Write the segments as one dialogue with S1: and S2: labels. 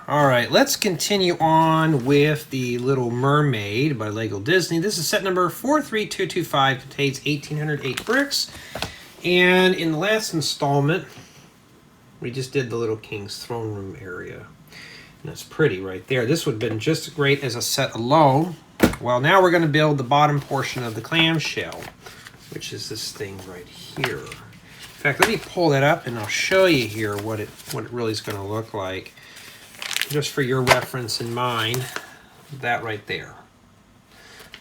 S1: All right, let's continue on with the Little Mermaid by Lego Disney. This is set number 43225, contains 1,808 bricks. And in the last installment, we just did the Little King's throne room area. And that's pretty right there. This would have been just great as a set alone. Well, now we're going to build the bottom portion of the clamshell, which is this thing right here. In fact, let me pull that up and I'll show you here what it really is going to look like. Just for your reference in mind, that right there.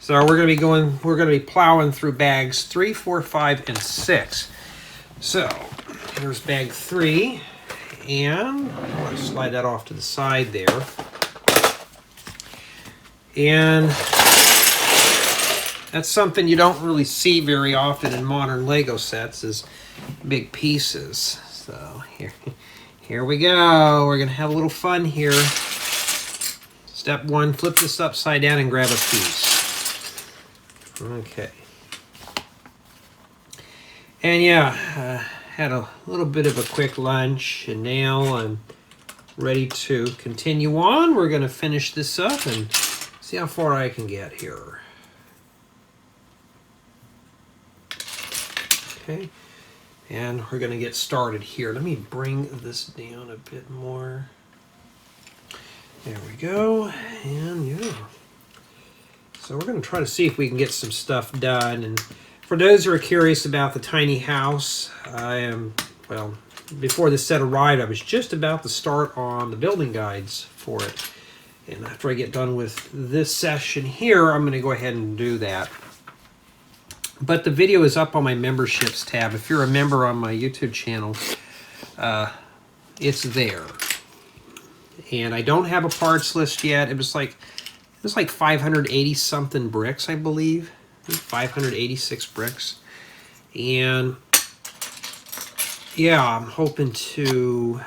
S1: So we're going to be plowing through bags 3, 4, 5, and 6. So here's bag 3, and I'm going to slide that off to the side there. And that's something you don't really see very often in modern Lego sets, is big pieces. So here we go. We're going to have a little fun here. Step 1, flip this upside down and grab a piece. Okay. And yeah, had a little bit of a quick lunch, and now I'm ready to continue on. We're going to finish this up and see how far I can get here. Okay. And we're going to get started here. Let me bring this down a bit more. There we go. And yeah. So we're going to try to see if we can get some stuff done. And for those who are curious about the tiny house, well, before this set arrived, I was just about to start on the building guides for it. And after I get done with this session here, I'm going to go ahead and do that. But the video is up on my memberships tab. If you're a member on my YouTube channel, it's there. And I don't have a parts list yet. It was like 580 something bricks, I believe. 586 bricks. And yeah, I'm hoping to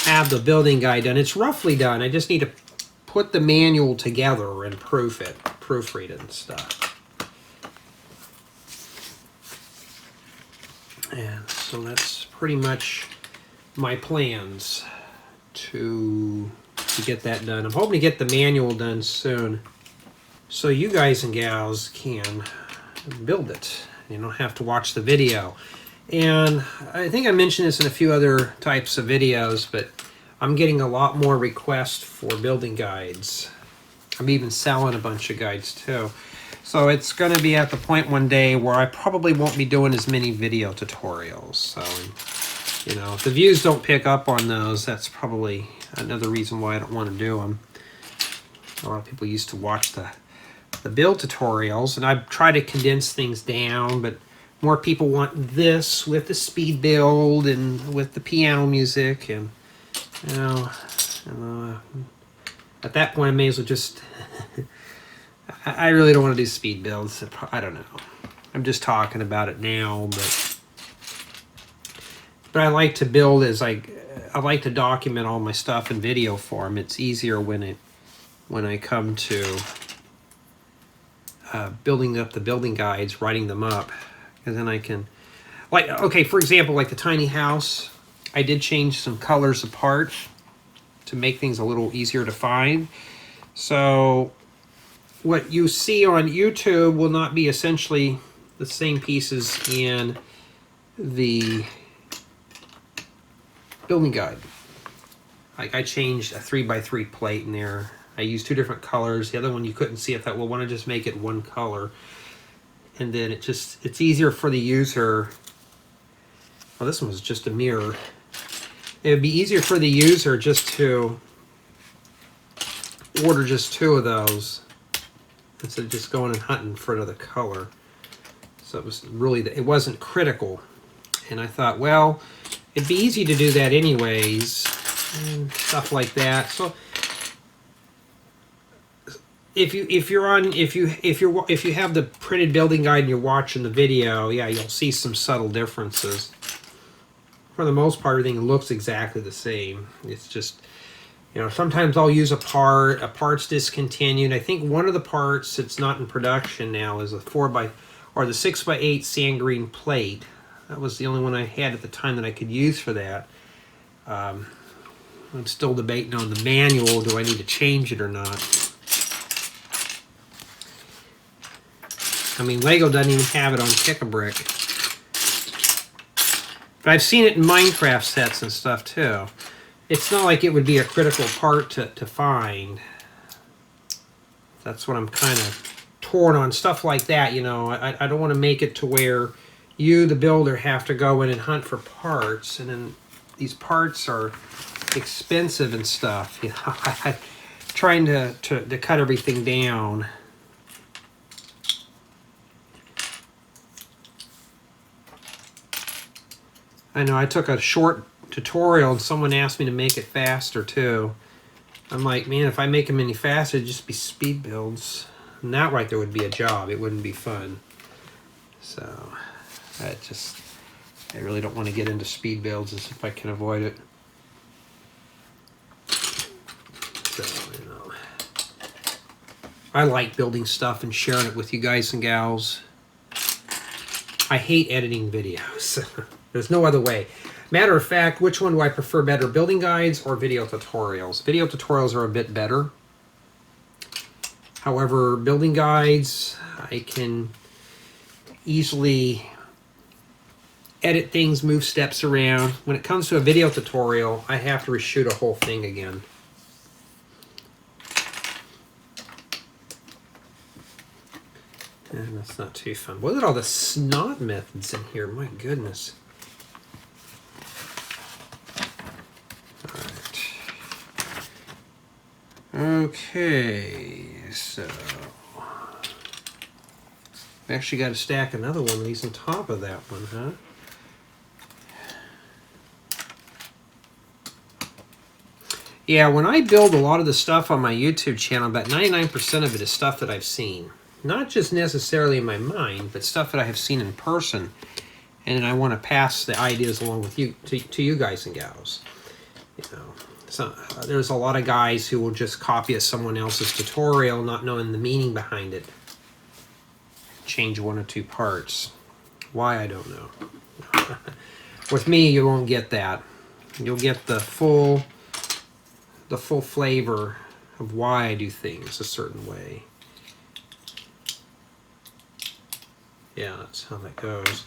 S1: have the building guide done. It's roughly done. I just need to put the manual together and proofread it and stuff. And so that's pretty much my plans to get that done. I'm hoping to get the manual done soon so you guys and gals can build it. You don't have to watch the video. And I think I mentioned this in a few other types of videos, but I'm getting a lot more requests for building guides. I'm even selling a bunch of guides too. So it's going to be at the point one day where I probably won't be doing as many video tutorials. So, you know, if the views don't pick up on those, that's probably another reason why I don't want to do them. A lot of people used to watch the build tutorials, and I've tried to condense things down, but more people want this with the speed build and with the piano music, and you know, at that point I may as well just I really don't want to do speed builds. I don't know. I'm just talking about it now, but I like to build as I like to document all my stuff in video form. It's easier when I come to building up the building guides, writing them up, and then I can, like, okay, for example, like the tiny house, I did change some colors apart to make things a little easier to find. So what you see on YouTube will not be essentially the same pieces in the building guide. Like I changed a 3x3 plate in there. I used 2 different colors. The other one you couldn't see. I thought, well, why don't I just make it one color? And then it's easier for the user. Well, this one was just a mirror. It would be easier for the user just to order just 2 of those instead of just going and hunting for another color. So it was really, it wasn't critical. And I thought, well, it'd be easy to do that anyways, and stuff like that. So if you have the printed building guide and you're watching the video, yeah, you'll see some subtle differences. For the most part, everything looks exactly the same. It's just, you know, sometimes I'll use a part's discontinued. I think one of the parts that's not in production now is the 6x8 sand green plate. That was the only one I had at the time that I could use for that. I'm still debating on the manual. Do I need to change it or not? I mean, Lego doesn't even have it on Pick-a-Brick. But I've seen it in Minecraft sets and stuff too. It's not like it would be a critical part to find. That's what I'm kind of torn on. Stuff like that, you know. I don't want to make it to where you, the builder, have to go in and hunt for parts. And then these parts are expensive and stuff. You know, I'm trying to cut everything down. I know I took a short tutorial and someone asked me to make it faster too. I'm like, man, if I make them any faster, it'd just be speed builds. Not like there would be a job. It wouldn't be fun. So I really don't want to get into speed builds as if I can avoid it. So, you know, I like building stuff and sharing it with you guys and gals. I hate editing videos. There's no other way. Matter of fact, which one do I prefer better, building guides or video tutorials? Video tutorials are a bit better. However, building guides, I can easily edit things, move steps around. When it comes to a video tutorial, I have to reshoot a whole thing again. And that's not too fun. What are all the snot methods in here? My goodness. Okay, so we actually got to stack another one of these on top of that one, huh? Yeah, when I build a lot of the stuff on my YouTube channel, about 99% of it is stuff that I've seen. Not just necessarily in my mind, but stuff that I have seen in person. And I want to pass the ideas along with you, to you guys and gals. You know. So, there's a lot of guys who will just copy someone else's tutorial, not knowing the meaning behind it. Change one or two parts. Why, I don't know. With me, you won't get that. You'll get the full flavor of why I do things a certain way. Yeah, that's how that goes.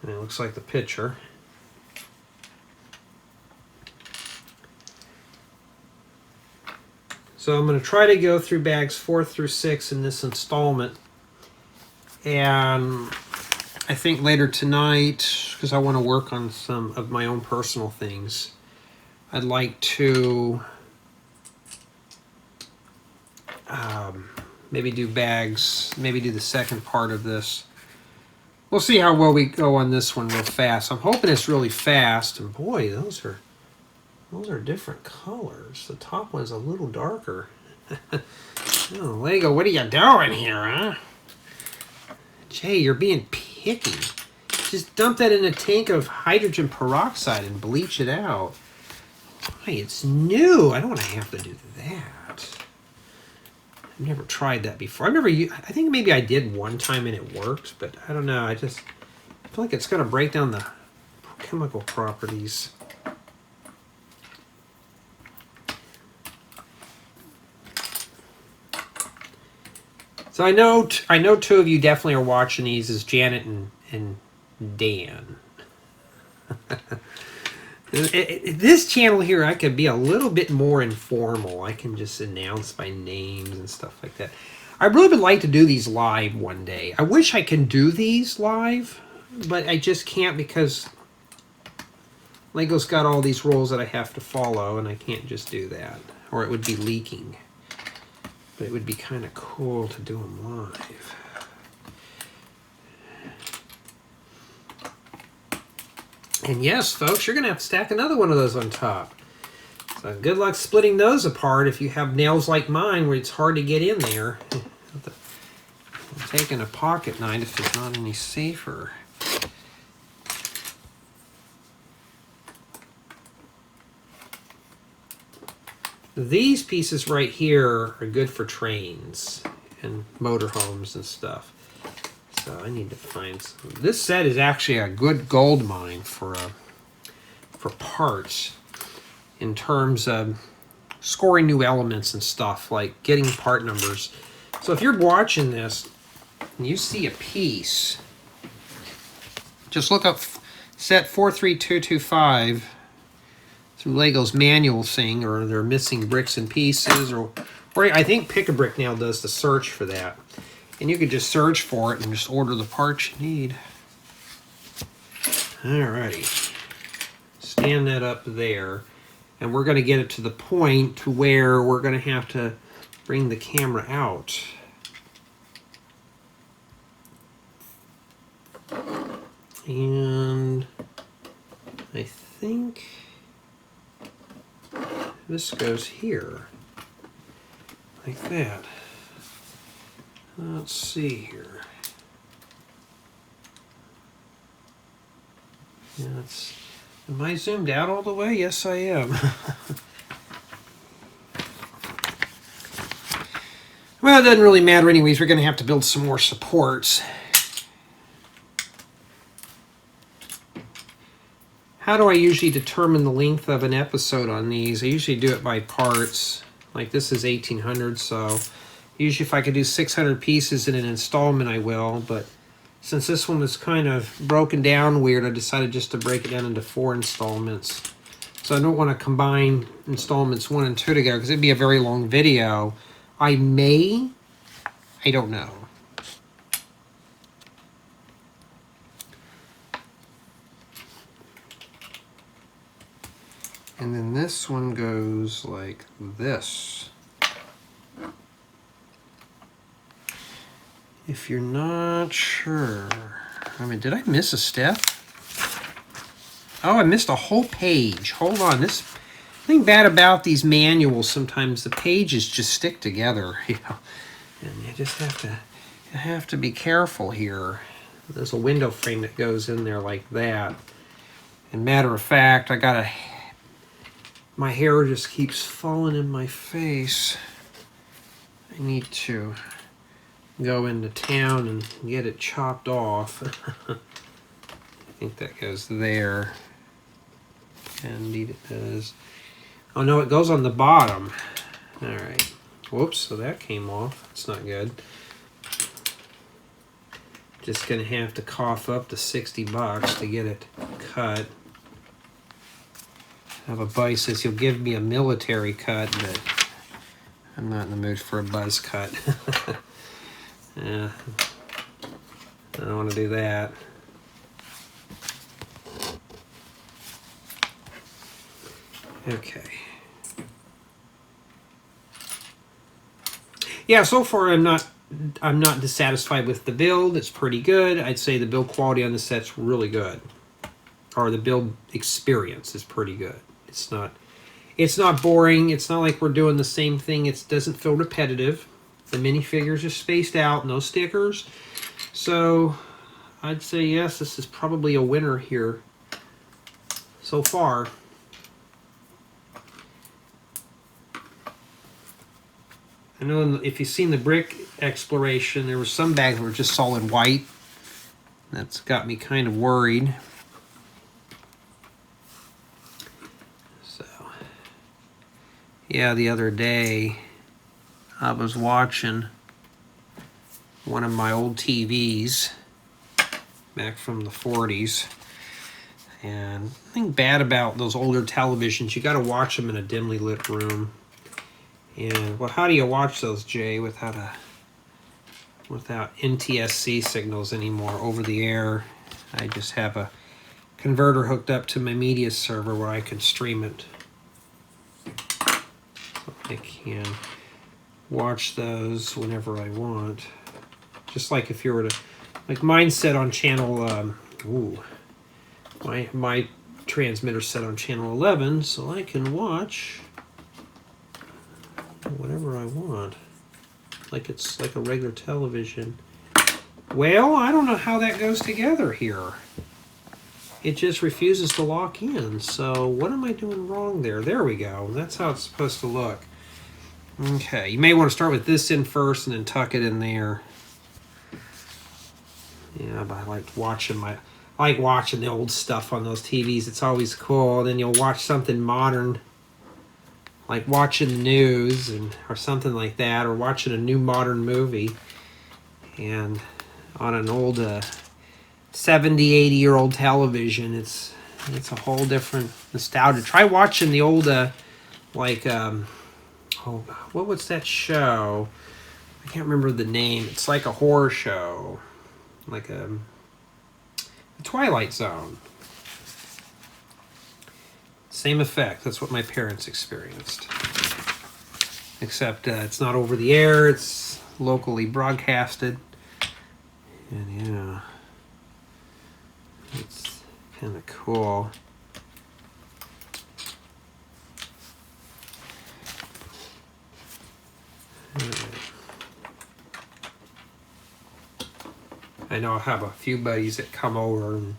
S1: And it looks like the picture. So I'm going to try to go through bags 4 through 6 in this installment. And I think later tonight, because I want to work on some of my own personal things, I'd like to maybe do bags, maybe do the second part of this. We'll see how well we go on this one real fast. I'm hoping it's really fast. And boy, those are different colors. The top one's a little darker. Oh, Lego, what are you doing here, huh? Jay, you're being picky. Just dump that in a tank of hydrogen peroxide and bleach it out. Why, it's new. I don't want to have to do that. I've never tried that before. I think maybe I did one time and it worked, but I don't know. I feel like it's going to break down the chemical properties. So I know two of you definitely are watching these, is Janet and Dan. This channel here, I could be a little bit more informal. I can just announce by names and stuff like that. I really would like to do these live one day. I wish I can do these live, but I just can't because Lego's got all these rules that I have to follow, and I can't just do that, or it would be leaking. But it would be kind of cool to do them live. And yes, folks, you're going to have to stack another one of those on top. So good luck splitting those apart if you have nails like mine where it's hard to get in there. I'm taking a pocket knife if it's not any safer. These pieces right here are good for trains and motorhomes and stuff. So I need to find some. This set is actually a good gold mine for parts. in terms of scoring new elements and stuff, like getting part numbers. So if you're watching this and you see a piece, just look up set 43225 through Lego's manual thing, or they're missing bricks and pieces, or I think Pick-a-Brick now does the search for that. And you could just search for it and just order the parts you need. Alrighty. Stand that up there. And we're going to get it to the point to where we're going to have to bring the camera out. And I think this goes here. Like that. Let's see here. Yeah, am I zoomed out all the way? Yes, I am. Well, it doesn't really matter anyways. We're going to have to build some more supports. How do I usually determine the length of an episode on these? I usually do it by parts. Like this is 1800, so usually if I could do 600 pieces in an installment, I will. But since this one was kind of broken down weird, I decided just to break it down into 4 installments. So I don't want to combine installments 1 and 2 together because it'd be a very long video. I don't know. And then this one goes like this. If you're not sure, I mean, did I miss a step? Oh, I missed a whole page. Hold on. This thing bad about these manuals, sometimes the pages just stick together, you know, and you just have to be careful here. There's a window frame that goes in there like that. And matter of fact, my hair just keeps falling in my face. I need to go into town and get it chopped off. I think that goes there. Indeed it does. Oh no, it goes on the bottom. Alright. Whoops, so that came off. That's not good. Just gonna have to cough up the 60 bucks to get it cut. I have a buddy says he'll give me a military cut, but I'm not in the mood for a buzz cut. Yeah, I don't want to do that. Okay. Yeah, so far I'm not dissatisfied with the build. It's pretty good. I'd say the build quality on the set's really good. Or the build experience is pretty good. It's not boring. It's not like we're doing the same thing. It doesn't feel repetitive. The minifigures are spaced out, no stickers. So I'd say yes, this is probably a winner here so far. I know if you've seen the brick exploration, there were some bags that were just solid white. That's got me kind of worried. So, yeah, the other day I was watching one of my old TVs back from the 40s. And the thing bad about those older televisions, you got to watch them in a dimly lit room. And well, how do you watch those, Jay, without NTSC signals anymore over the air? I just have a converter hooked up to my media server where I can stream it. So I can watch those whenever I want. Just like if you were to, like mine's set on channel, my transmitter's set on channel 11, so I can watch whatever I want. Like it's like a regular television. Well, I don't know how that goes together here. It just refuses to lock in. So what am I doing wrong there? There we go. That's how it's supposed to look. Okay, you may want to start with this in first and then tuck it in there. Yeah, but I like watching the old stuff on those TVs. It's always cool. Then you'll watch something modern like watching the news or something like that, or watching a new modern movie, and on an old 70, 80-year-old television, it's a whole different nostalgia. Try watching the old what was that show? I can't remember the name. It's like a horror show, like a Twilight Zone. Same effect. That's what my parents experienced. Except it's not over the air. It's locally broadcasted. And yeah, it's kind of cool. I know I have a few buddies that come over and,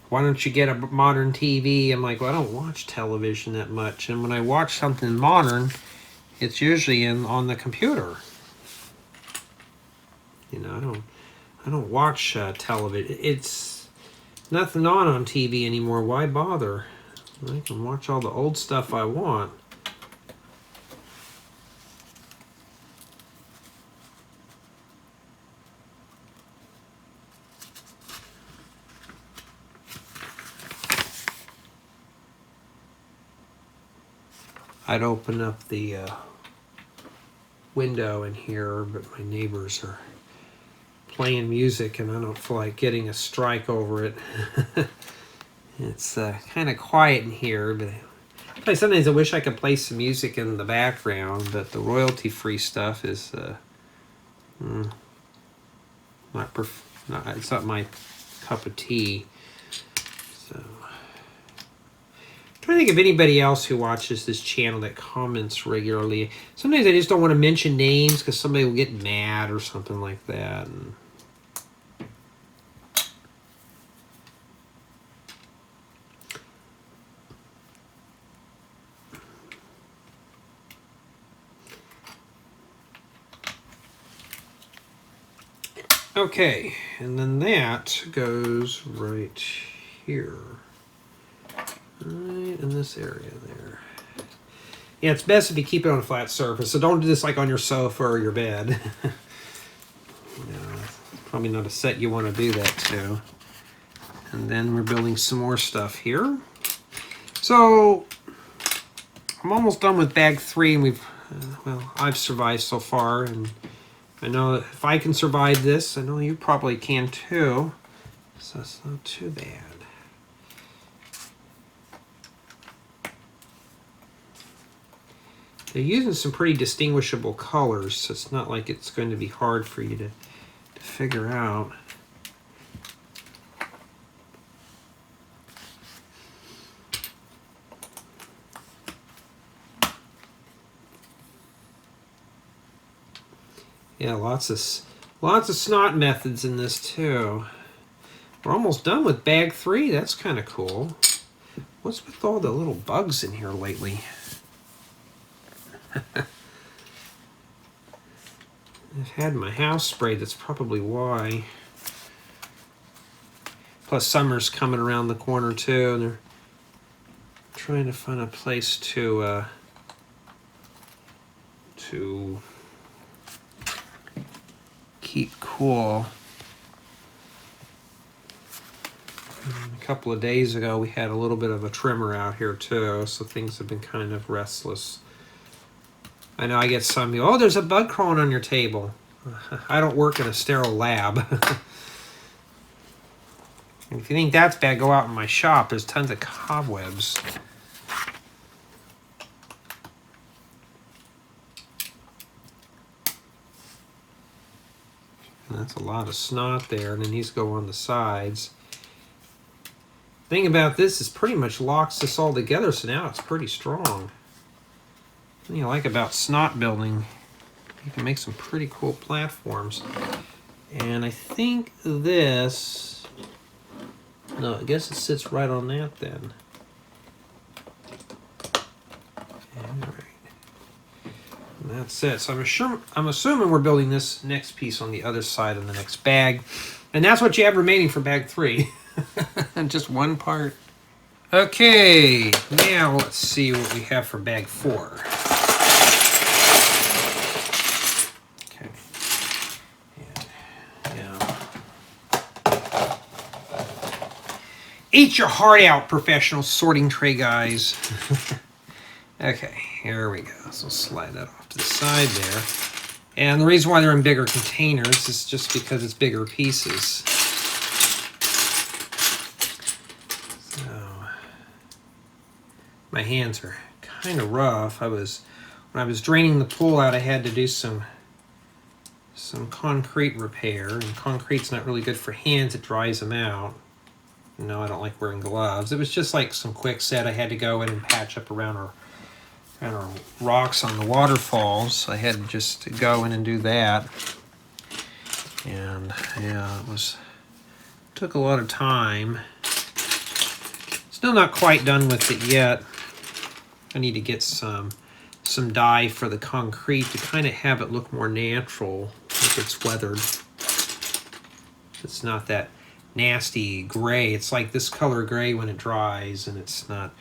S1: why don't you get a modern TV? I'm like, well, I don't watch television that much. And when I watch something modern, it's usually on the computer. You know, I don't watch television. It's nothing on TV anymore. Why bother? I can watch all the old stuff I want. I'd open up the window in here, but my neighbors are playing music and I don't feel like getting a strike over it. It's kind of quiet in here, but sometimes I wish I could play some music in the background, but the royalty-free stuff is it's not my cup of tea. So, I'm trying to think of anybody else who watches this channel that comments regularly. Sometimes I just don't want to mention names because somebody will get mad or something like that. And okay, and then that goes right here. Right in this area there. Yeah, it's best if you keep it on a flat surface. So don't do this like on your sofa or your bed. Probably not a set you want to do that to. And then we're building some more stuff here. So I'm almost done with bag 3, and we've I've survived so far, and I know that if I can survive this, I know you probably can too. So it's not too bad. They're using some pretty distinguishable colors, so it's not like it's going to be hard for you to figure out. Yeah, lots of snot methods in this too. We're almost done with bag 3. That's kind of cool. What's with all the little bugs in here lately? I've had my house sprayed, that's probably why. Plus summer's coming around the corner too, and they're trying to find a place to keep cool. A couple of days ago we had a little bit of a tremor out here too, so things have been kind of restless. I know I get some people, oh, there's a bug crawling on your table. I don't work in a sterile lab. And if you think that's bad, go out in my shop. There's tons of cobwebs. And that's a lot of snot there, and then these go on the sides. The thing about this is pretty much locks this all together, so now it's pretty strong. The thing I like about snot building, you can make some pretty cool platforms. And I think this, no, I guess it sits right on that then. All right. And that's it. So I'm assuming we're building this next piece on the other side of the next bag. And that's what you have remaining for bag 3. And just one part. Okay, now let's see what we have for bag 4. Okay. Yeah. Eat your heart out, professional sorting tray guys. Okay, here we go. So slide that off to the side there. And the reason why they're in bigger containers is just because it's bigger pieces. My hands are kind of rough. When I was draining the pool out, I had to do some concrete repair, and concrete's not really good for hands. It dries them out. No, I don't like wearing gloves. It was just like some quick set. I had to go in and patch up around our rocks on the waterfalls. I had to just go in and do that. And yeah, took a lot of time. Still not quite done with it yet. I need to get some dye for the concrete to kind of have it look more natural if it's weathered. It's not that nasty gray. It's like this color gray when it dries, and it's not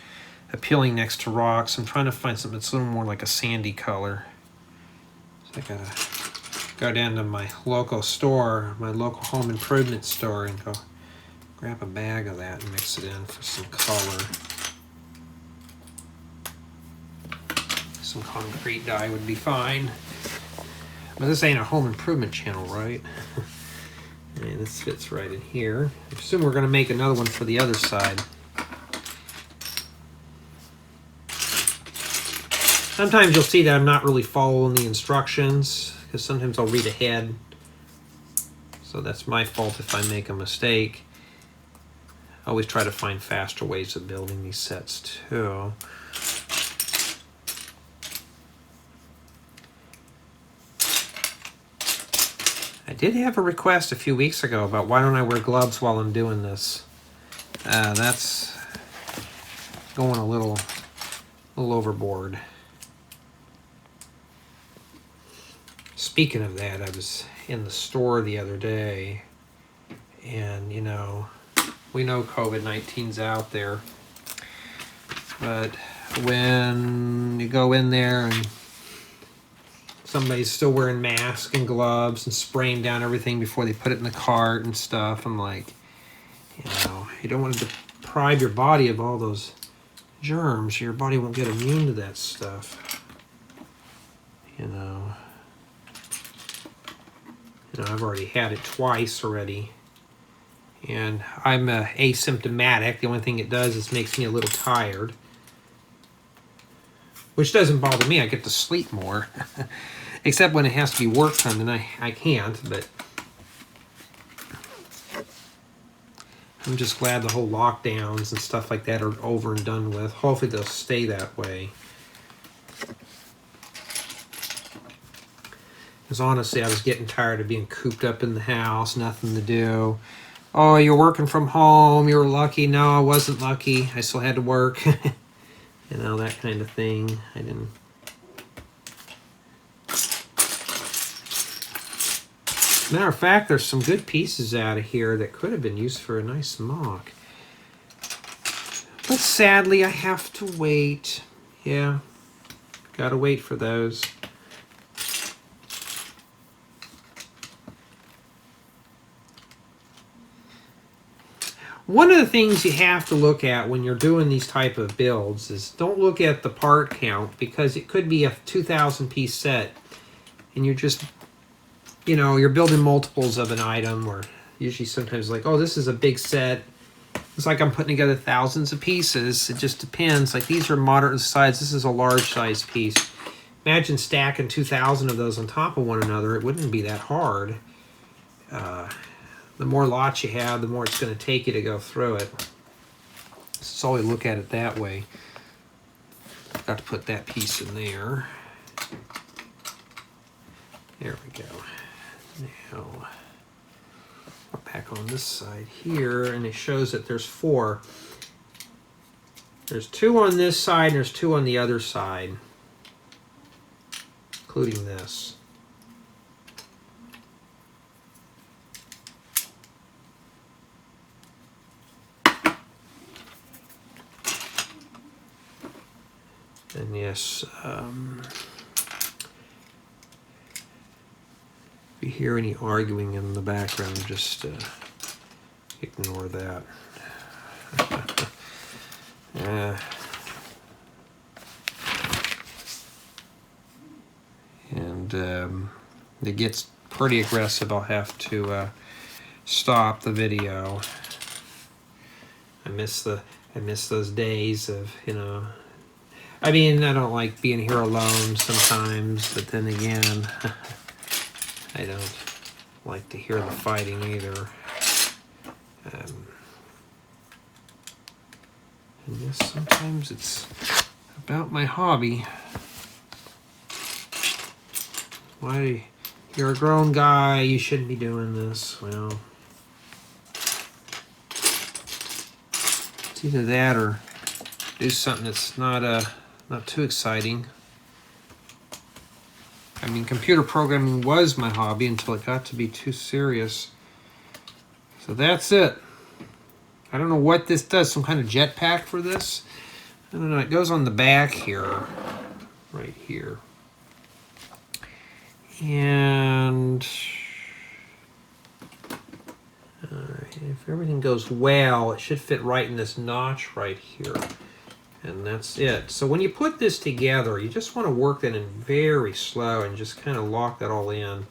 S1: appealing next to rocks. I'm trying to find something that's a little more like a sandy color. So I gotta go down to my local store, my local home improvement store, and go grab a bag of that and mix it in for some color. Some concrete dye would be fine. But this ain't a home improvement channel, right? And this fits right in here. I assume we're going to make another one for the other side. Sometimes you'll see that I'm not really following the instructions, because sometimes I'll read ahead. So that's my fault if I make a mistake. I always try to find faster ways of building these sets too. I did have a request a few weeks ago about why don't I wear gloves while I'm doing this. That's going a little overboard. Speaking of that, I was in the store the other day, and you know, we know COVID-19's out there, but when you go in there and somebody's still wearing masks and gloves and spraying down everything before they put it in the cart and stuff, I'm like, you know, you don't want to deprive your body of all those germs. Your body won't get immune to that stuff. You know, I've already had it twice already. And I'm asymptomatic. The only thing it does is makes me a little tired. Which doesn't bother me. I get to sleep more. Except when it has to be work on, then I can't. But I'm just glad the whole lockdowns and stuff like that are over and done with. Hopefully they'll stay that way. Because honestly, I was getting tired of being cooped up in the house, nothing to do. Oh, you're working from home, you were lucky. No, I wasn't lucky. I still had to work. You know, that kind of thing. I didn't... Matter of fact, there's some good pieces out of here that could have been used for a nice mock. But sadly, I have to wait. Yeah, gotta wait for those. One of the things you have to look at when you're doing these type of builds is don't look at the part count, because it could be a 2,000 piece set and you're just, you know, you're building multiples of an item, or usually sometimes like, oh, this is a big set. It's like I'm putting together thousands of pieces. It just depends. Like these are moderate size. This is a large size piece. Imagine stacking 2,000 of those on top of one another. It wouldn't be that hard. The more lots you have, the more it's going to take you to go through it. So always look at it that way. Got to put that piece in there. There we go. Now, I'll back on this side here, and it shows that there's 4. There's 2 on this side, and there's 2 on the other side, including this. And yes, if you hear any arguing in the background, just ignore that. And it gets pretty aggressive. I'll have to stop the video. I miss those days of, you know. I mean, I don't like being here alone sometimes, but then again, I don't like to hear the fighting either. And yes, sometimes it's about my hobby. Why, you're a grown guy, you shouldn't be doing this. Well, it's either that or do something that's not too exciting. I mean, computer programming was my hobby until it got to be too serious. So that's it. I don't know what this does, some kind of jetpack for this. I don't know, it goes on the back here, right here. And if everything goes well, it should fit right in this notch right here. And that's it. So when you put this together, you just want to work that in very slow and just kind of lock that all in.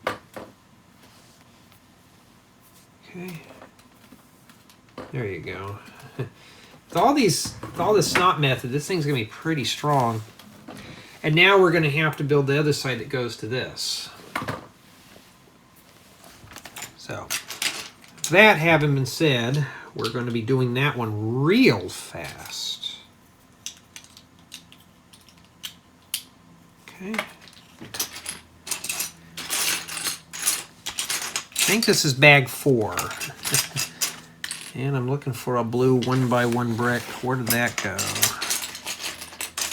S1: Okay. There you go. With all this snot method, this thing's going to be pretty strong. And now we're going to have to build the other side that goes to this. So, that having been said, we're going to be doing that one real fast. Okay. I think this is bag 4. And I'm looking for a blue 1x1 brick. Where did that go?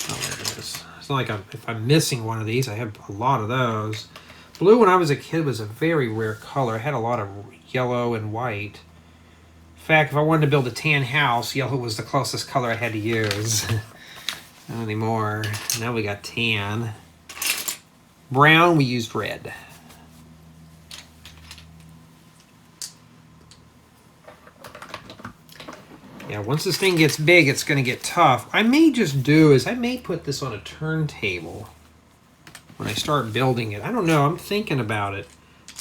S1: Oh, there it is. It's not like if I'm missing one of these, I have a lot of those. Blue, when I was a kid, was a very rare color. I had a lot of yellow and white. In fact, if I wanted to build a tan house, yellow was the closest color I had to use. Not anymore. Now we got tan. Brown, we used red. Yeah, once this thing gets big, it's going to get tough. I may just do is I may put this on a turntable when I start building it. I don't know. I'm thinking about it.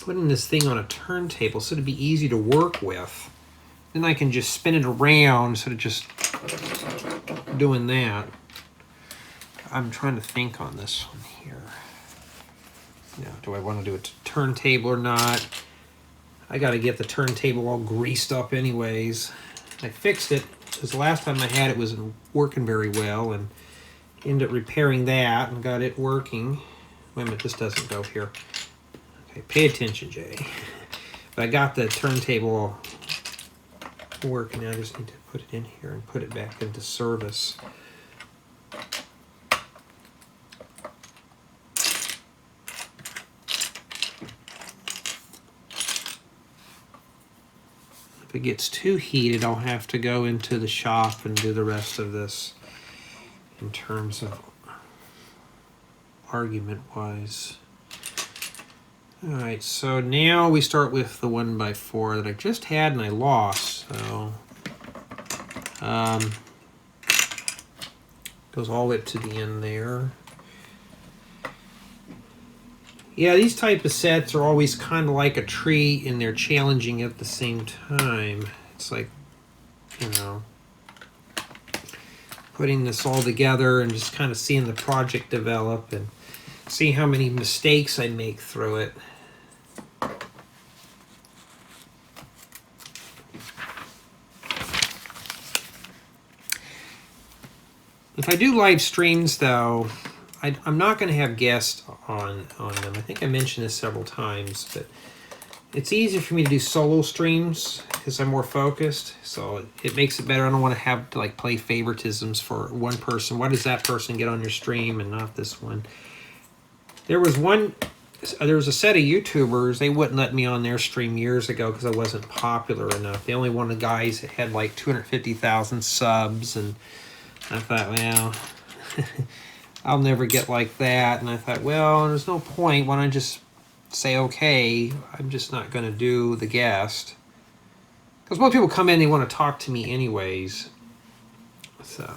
S1: Putting this thing on a turntable so it'd be easy to work with. Then I can just spin it around instead of just doing that. I'm trying to think on this one here. You know, do I want to do a turntable or not? I got to get the turntable all greased up anyways. I fixed it because the last time I had it wasn't working very well and ended up repairing that and got it working. Wait a minute, this doesn't go here. Okay, pay attention, Jay. But I got the turntable working. I just need to put it in here and put it back into service. If it gets too heated, I'll have to go into the shop and do the rest of this in terms of argument-wise. All right, so now we start with the 1x4 that I just had and I lost. So goes all the way up to the end there. Yeah, these type of sets are always kind of like a treat, and they're challenging at the same time. It's like, you know, putting this all together and just kind of seeing the project develop and see how many mistakes I make through it. If I do live streams, though, I'm not going to have guests on them. I think I mentioned this several times, but it's easier for me to do solo streams because I'm more focused, so it makes it better. I don't want to have to like play favoritisms for one person. Why does that person get on your stream and not this one? There was a set of YouTubers, they wouldn't let me on their stream years ago because I wasn't popular enough. They only wanted guys that had like 250,000 subs, and I thought, well, I'll never get like that. And I thought, well, there's no point. Why don't I just say, okay, I'm just not going to do the guest. Because most people come in, they want to talk to me anyways. So,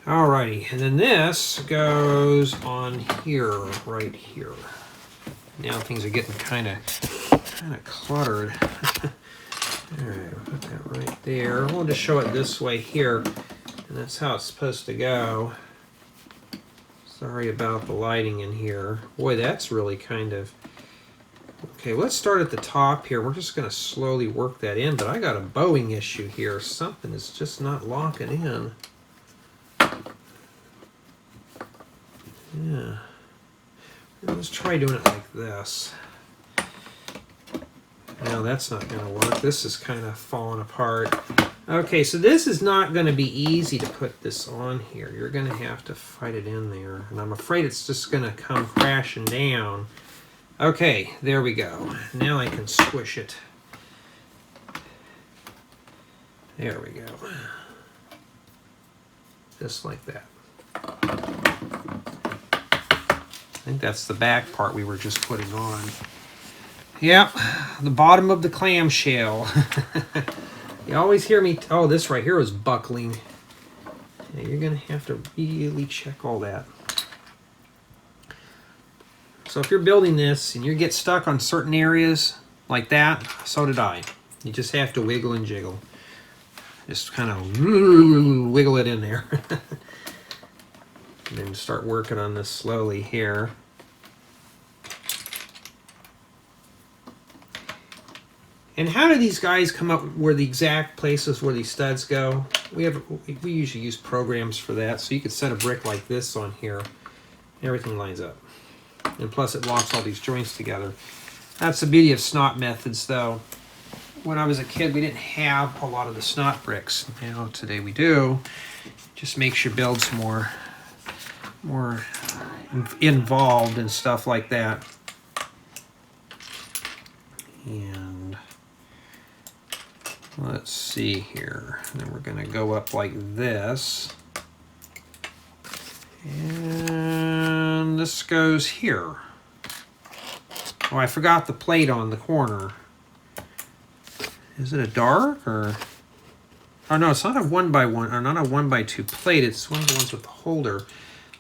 S1: alrighty. And then this goes on here, right here. Now things are getting kind of cluttered. Alright, we'll put that right there. We'll just show it this way here. And that's how it's supposed to go. Sorry about the lighting in here. Boy, that's really kind of... Okay, let's start at the top here. We're just going to slowly work that in, but I got a bowing issue here. Something is just not locking in. Yeah. Let's try doing it like this. No, that's not going to work. This is kind of falling apart. Okay, so this is not going to be easy to put this on here. You're going to have to fight it in there. And I'm afraid it's just going to come crashing down. Okay, there we go. Now I can squish it. There we go. Just like that. I think that's the back part we were just putting on. Yep, the bottom of the clamshell. You always hear me, oh, this right here is buckling. Yeah, you're going to have to really check all that. So if you're building this and you get stuck on certain areas like that, so did I. You just have to wiggle and jiggle. Just kind of wiggle it in there. And then start working on this slowly here. And how do these guys come up where the exact places where these studs go? We usually use programs for that. So you could set a brick like this on here. And everything lines up. And plus it locks all these joints together. That's the beauty of snot methods though. When I was a kid we didn't have a lot of the snot bricks. Now today we do. Just makes your builds more involved and stuff like that. And let's see here. And then we're going to go up like this. And this goes here. Oh, I forgot the plate on the corner. Is it a dark or... Oh no, it's not a 1x1 or not a 1x2 plate. It's one of the ones with the holder.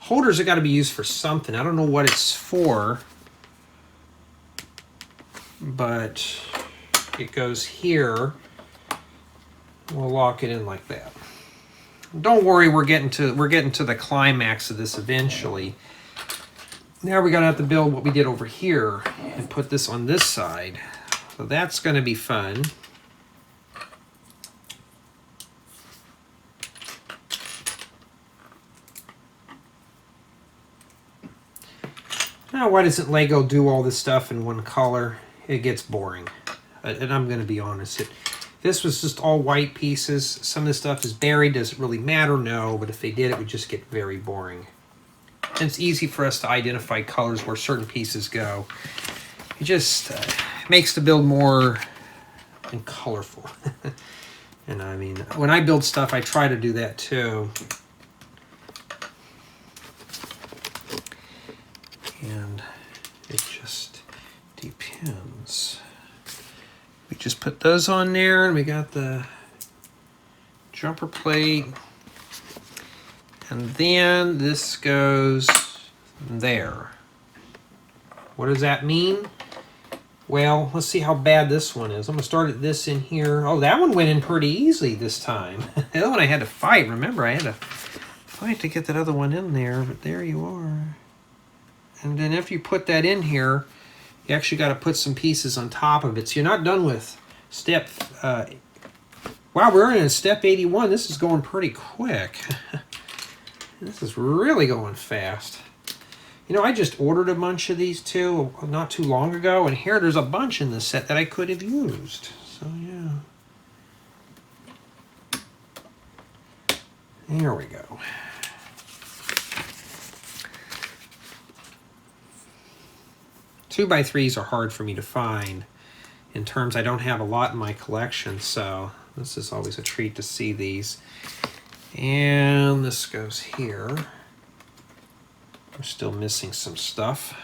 S1: Holders have got to be used for something. I don't know what it's for. But it goes here. We'll lock it in like that. Don't worry, we're getting to the climax of this eventually. Now we're gonna have to build what we did over here and put this on this side. So that's gonna be fun. Now, why doesn't Lego do all this stuff in one color? It gets boring. And I'm gonna be honest. This was just all white pieces. Some of this stuff is buried. Does it really matter? No, but if they did, it would just get very boring. And it's easy for us to identify colors where certain pieces go. It just makes the build more and colorful. And I mean, when I build stuff, I try to do that too. And it just depends. We just put those on there, and we got the jumper plate. And then this goes there. What does that mean? Well, let's see how bad this one is. I'm going to start at this in here. Oh, that one went in pretty easily this time. The other one I had to fight. Remember, I had to fight to get that other one in there, but there you are. And then after you put that in here, you actually got to put some pieces on top of it. So you're not done with step... wow, we're in step 81. This is going pretty quick. This is really going fast. You know, I just ordered a bunch of these too, not too long ago, and here there's a bunch in the set that I could have used. So, yeah. There we go. Two by threes are hard for me to find. In terms, I don't have a lot in my collection, so this is always a treat to see these. And this goes here. We're still missing some stuff.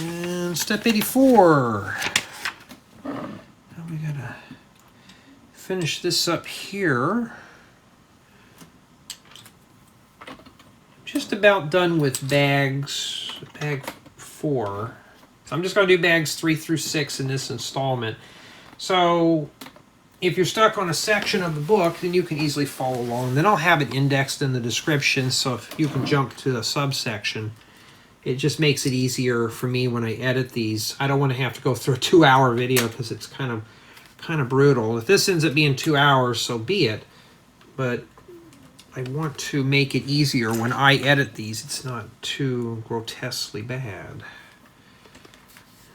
S1: And step 84. Now we gotta finish this up here. Just about done with bag 4. So I'm just going to do bags 3 through 6 in this installment. So if you're stuck on a section of the book, then you can easily follow along. Then I'll have it indexed in the description, so if you can jump to a subsection. It just makes it easier for me when I edit these. I don't want to have to go through a 2-hour video because it's kind of brutal. If this ends up being 2 hours, so be it. But I want to make it easier when I edit these. It's not too grotesquely bad.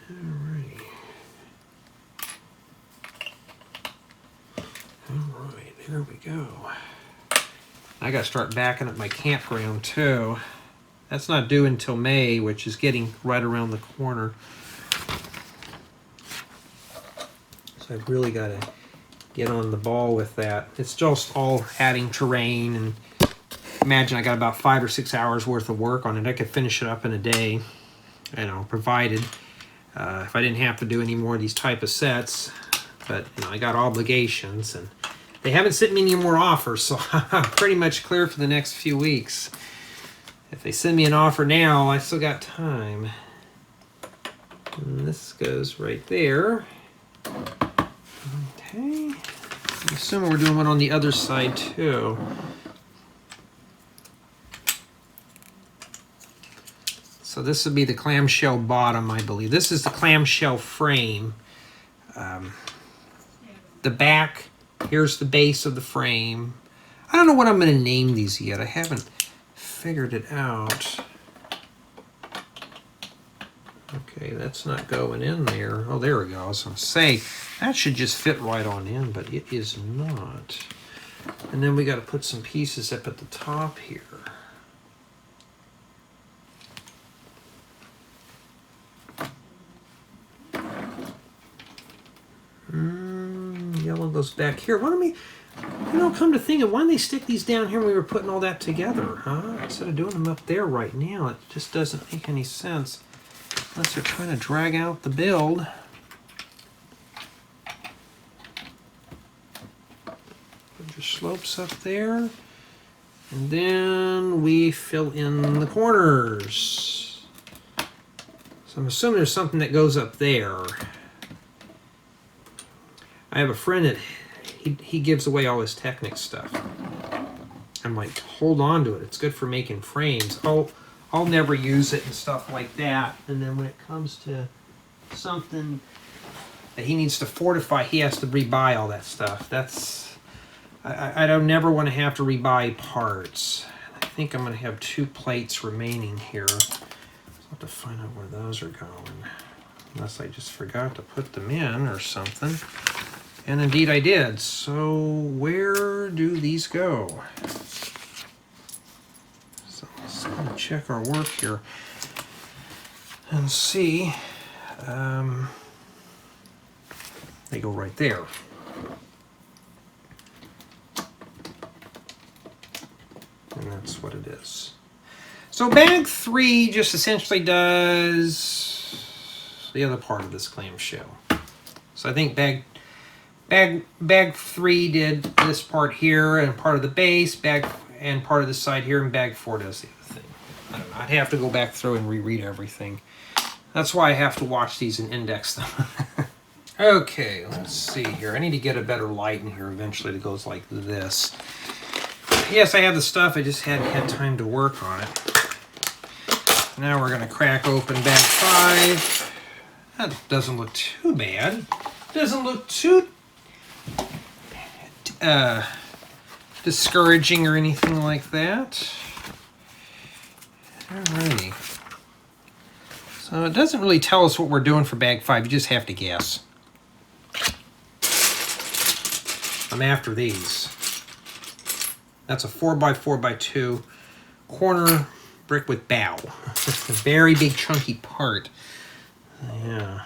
S1: Alright. Alright, there we go. I gotta start backing up my campground too. That's not due until May, which is getting right around the corner. So I've really got to get on the ball with that. It's just all adding terrain, and imagine I got about 5 or 6 hours worth of work on it. I could finish it up in a day, you know, provided if I didn't have to do any more of these type of sets. But you know, I got obligations, and they haven't sent me any more offers, so I'm pretty much clear for the next few weeks. If they send me an offer now, I still got time. And this goes right there. Okay. I'm assuming we're doing one on the other side too. So this would be the clamshell bottom, I believe. This is the clamshell frame. The back, here's the base of the frame. I don't know what I'm going to name these yet. I haven't figured it out. Okay, that's not going in there. Oh, there we go. I was going to say, that should just fit right on in, but it is not. And then we got to put some pieces up at the top here. Yellow goes back here. Why don't we, you know, come to think of, why don't they stick these down here when we were putting all that together, huh? Instead of doing them up there right now. It just doesn't make any sense unless they're trying to drag out the build. Put your slopes up there. And then we fill in the corners. So I'm assuming there's something that goes up there. I have a friend that he gives away all his Technic stuff. I'm like, hold on to it. It's good for making frames. I'll never use it and stuff like that. And then when it comes to something that he needs to fortify, he has to rebuy all that stuff. That's, I don't never want to have to rebuy parts. I think I'm going to have 2 plates remaining here. I'll have to find out where those are going. Unless I just forgot to put them in or something. And indeed I did. So where do these go? So let's kind of check our work here and see. They go right there. And that's what it is. So bag 3 just essentially does the other part of this clamshell. So I think bag 3 did this part here and part of the base, and part of the side here, and bag 4 does the other thing. I don't know. I'd have to go back through and reread everything. That's why I have to watch these and index them. Okay, let's see here. I need to get a better light in here eventually that goes like this. Yes, I have the stuff. I just hadn't had time to work on it. Now we're going to crack open bag 5. That doesn't look too bad. Doesn't look too discouraging or anything like that. Alrighty. So it doesn't really tell us what we're doing for bag 5. You just have to guess. I'm after these. That's a 4x4x2 corner brick with bow. It's a very big chunky part. Yeah.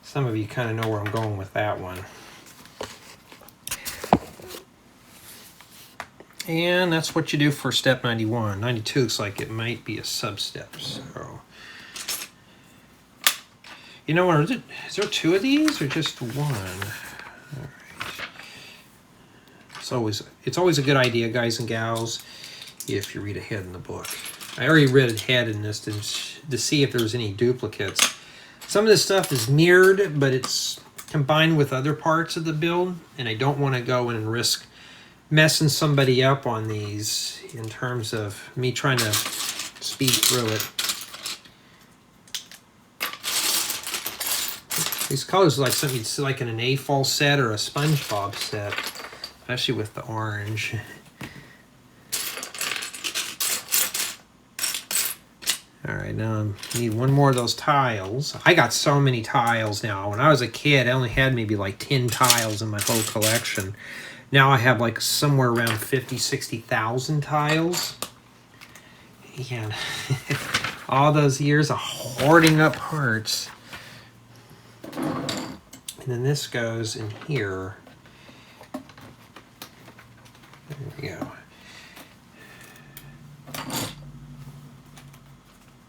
S1: Some of you kind of know where I'm going with that one. And that's what you do for step 91. 92 looks like it might be a sub-step. So, you know what? Is there 2 of these or just 1? All right. It's always a good idea, guys and gals, if you read ahead in the book. I already read ahead in this to see if there's any duplicates. Some of this stuff is mirrored, but it's combined with other parts of the build, and I don't want to go in and risk messing somebody up on these in terms of me trying to speed through it. These colors are like something you'd see like in an AFOL set or a SpongeBob set, especially with the orange. All right, now I need 1 more of those tiles. I got so many tiles now. When I was a kid, I only had maybe like 10 tiles in my whole collection. Now I have like somewhere around 50, 60,000 tiles. And all those years of hoarding up parts. And then this goes in here. There we go.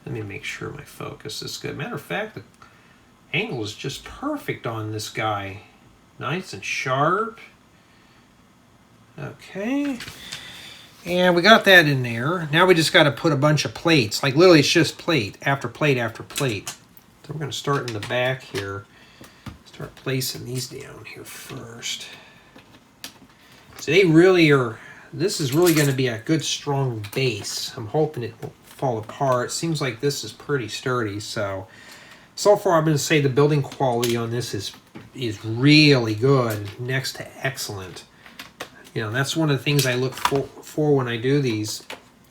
S1: Let me make sure my focus is good. Matter of fact, the angle is just perfect on this guy. Nice and sharp. Okay. And we got that in there. Now we just got to put a bunch of plates. Like literally it's just plate after plate after plate. So we're going to start in the back here. Start placing these down here first. So they really are, this is really going to be a good strong base. I'm hoping it won't fall apart. Seems like this is pretty sturdy. So far I'm going to say the building quality on this is really good, next to excellent. You know, that's one of the things I look for when I do these.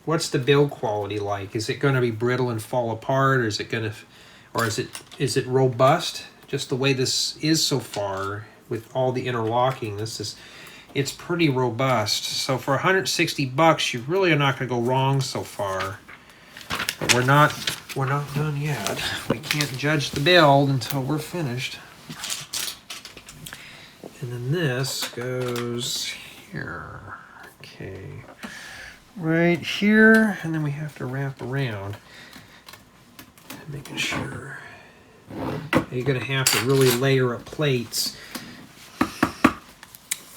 S1: What's the build quality like? Is it going to be brittle and fall apart, or is it going to, or is it robust? Just the way this is so far with all the interlocking, it's pretty robust. So for 160 bucks, you really are not going to go wrong so far. But we're not done yet. We can't judge the build until we're finished. And then this goes here. Okay. Right here, and then we have to wrap around. Making sure. You're going to have to really layer up plates.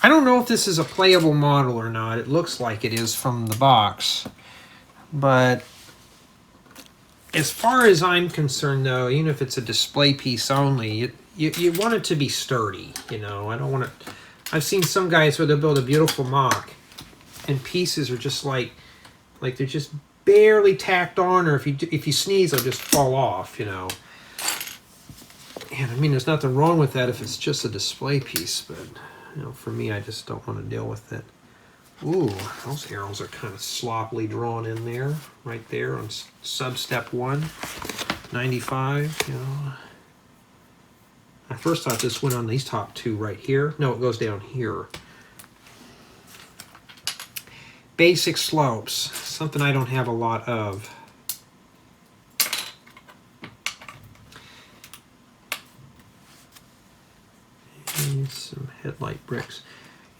S1: I don't know if this is a playable model or not. It looks like it is from the box. But as far as I'm concerned, though, even if it's a display piece only, you want it to be sturdy. You know, I don't want it. I've seen some guys where they'll build a beautiful mock, and pieces are just like they're just barely tacked on, or if you sneeze, they'll just fall off. You know. And I mean, there's nothing wrong with that if it's just a display piece, but you know, for me, I just don't want to deal with it. Ooh, those arrows are kind of sloppily drawn in there, right there on sub-step 1, 95, you know. I first thought this went on these top 2 right here. No, it goes down here. Basic slopes, something I don't have a lot of. And some headlight bricks.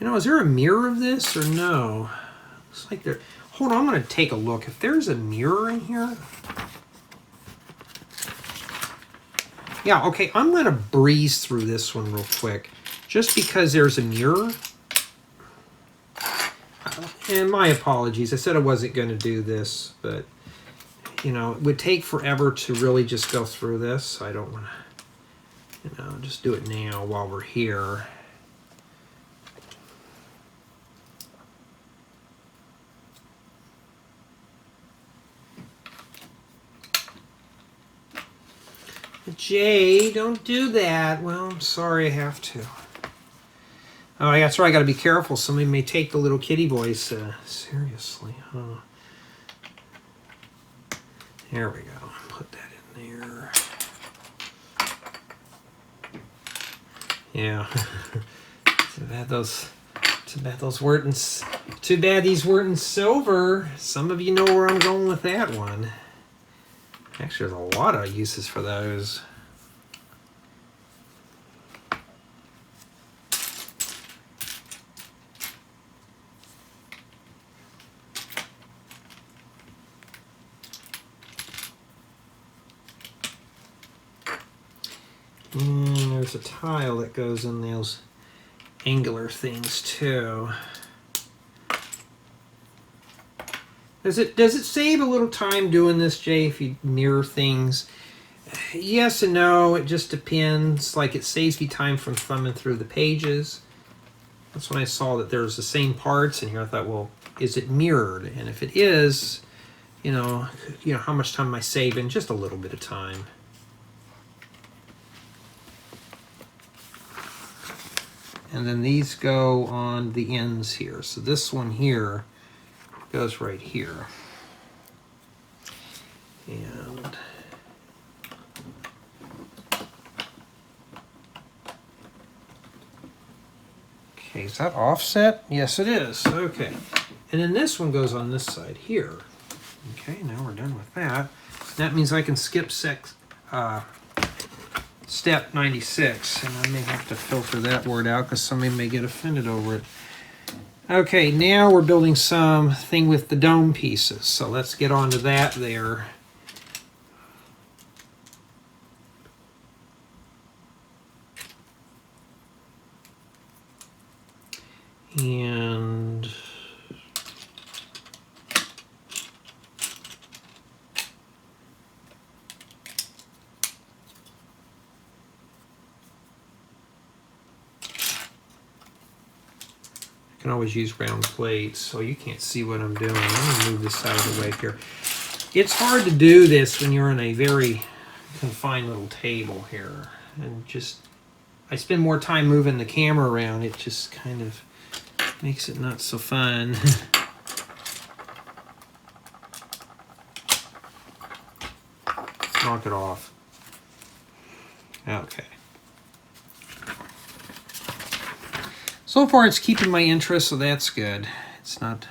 S1: You know, is there a mirror of this or no? Looks like there. Hold on, I'm going to take a look. If there's a mirror in here. Yeah, okay, I'm going to breeze through this one real quick. Just because there's a mirror. And my apologies. I said I wasn't going to do this, but, you know, it would take forever to really just go through this. I don't want to. You know, just do it now while we're here. Jay, don't do that. Well, I'm sorry I have to. Oh, that's right. I got to be careful. Somebody may take the little kitty voice seriously. Huh? There we go. Put that in there. Yeah. So I've had those Too bad those weren't too bad these weren't in silver. Some of you know where I'm going with that one. Actually, there's a lot of uses for those. And there's a tile that goes in those angular things too. Does it save a little time doing this, Jay, if you mirror things? Yes and no, it just depends. Like, it saves me time from thumbing through the pages. That's when I saw that there's the same parts in here. I thought, well, is it mirrored? And if it is, you know how much time am I saving? Just a little bit of time. And then these go on the ends here. So this one here goes right here. And okay, is that offset? Yes, it is. Okay. And then this one goes on this side here. Okay, now we're done with that. That means I can skip step 96, and I may have to filter that word out because somebody may get offended over it. Okay, now we're building something with the dome pieces, so let's get on to that there. And can always use round plates, so you can't see what I'm doing. I'm going to move this out of the way here. It's hard to do this when you're in a very confined little table here. And just, I spend more time moving the camera around. It just kind of makes it not so fun. Knock it off. Okay. So far it's keeping my interest, so that's good. It's not...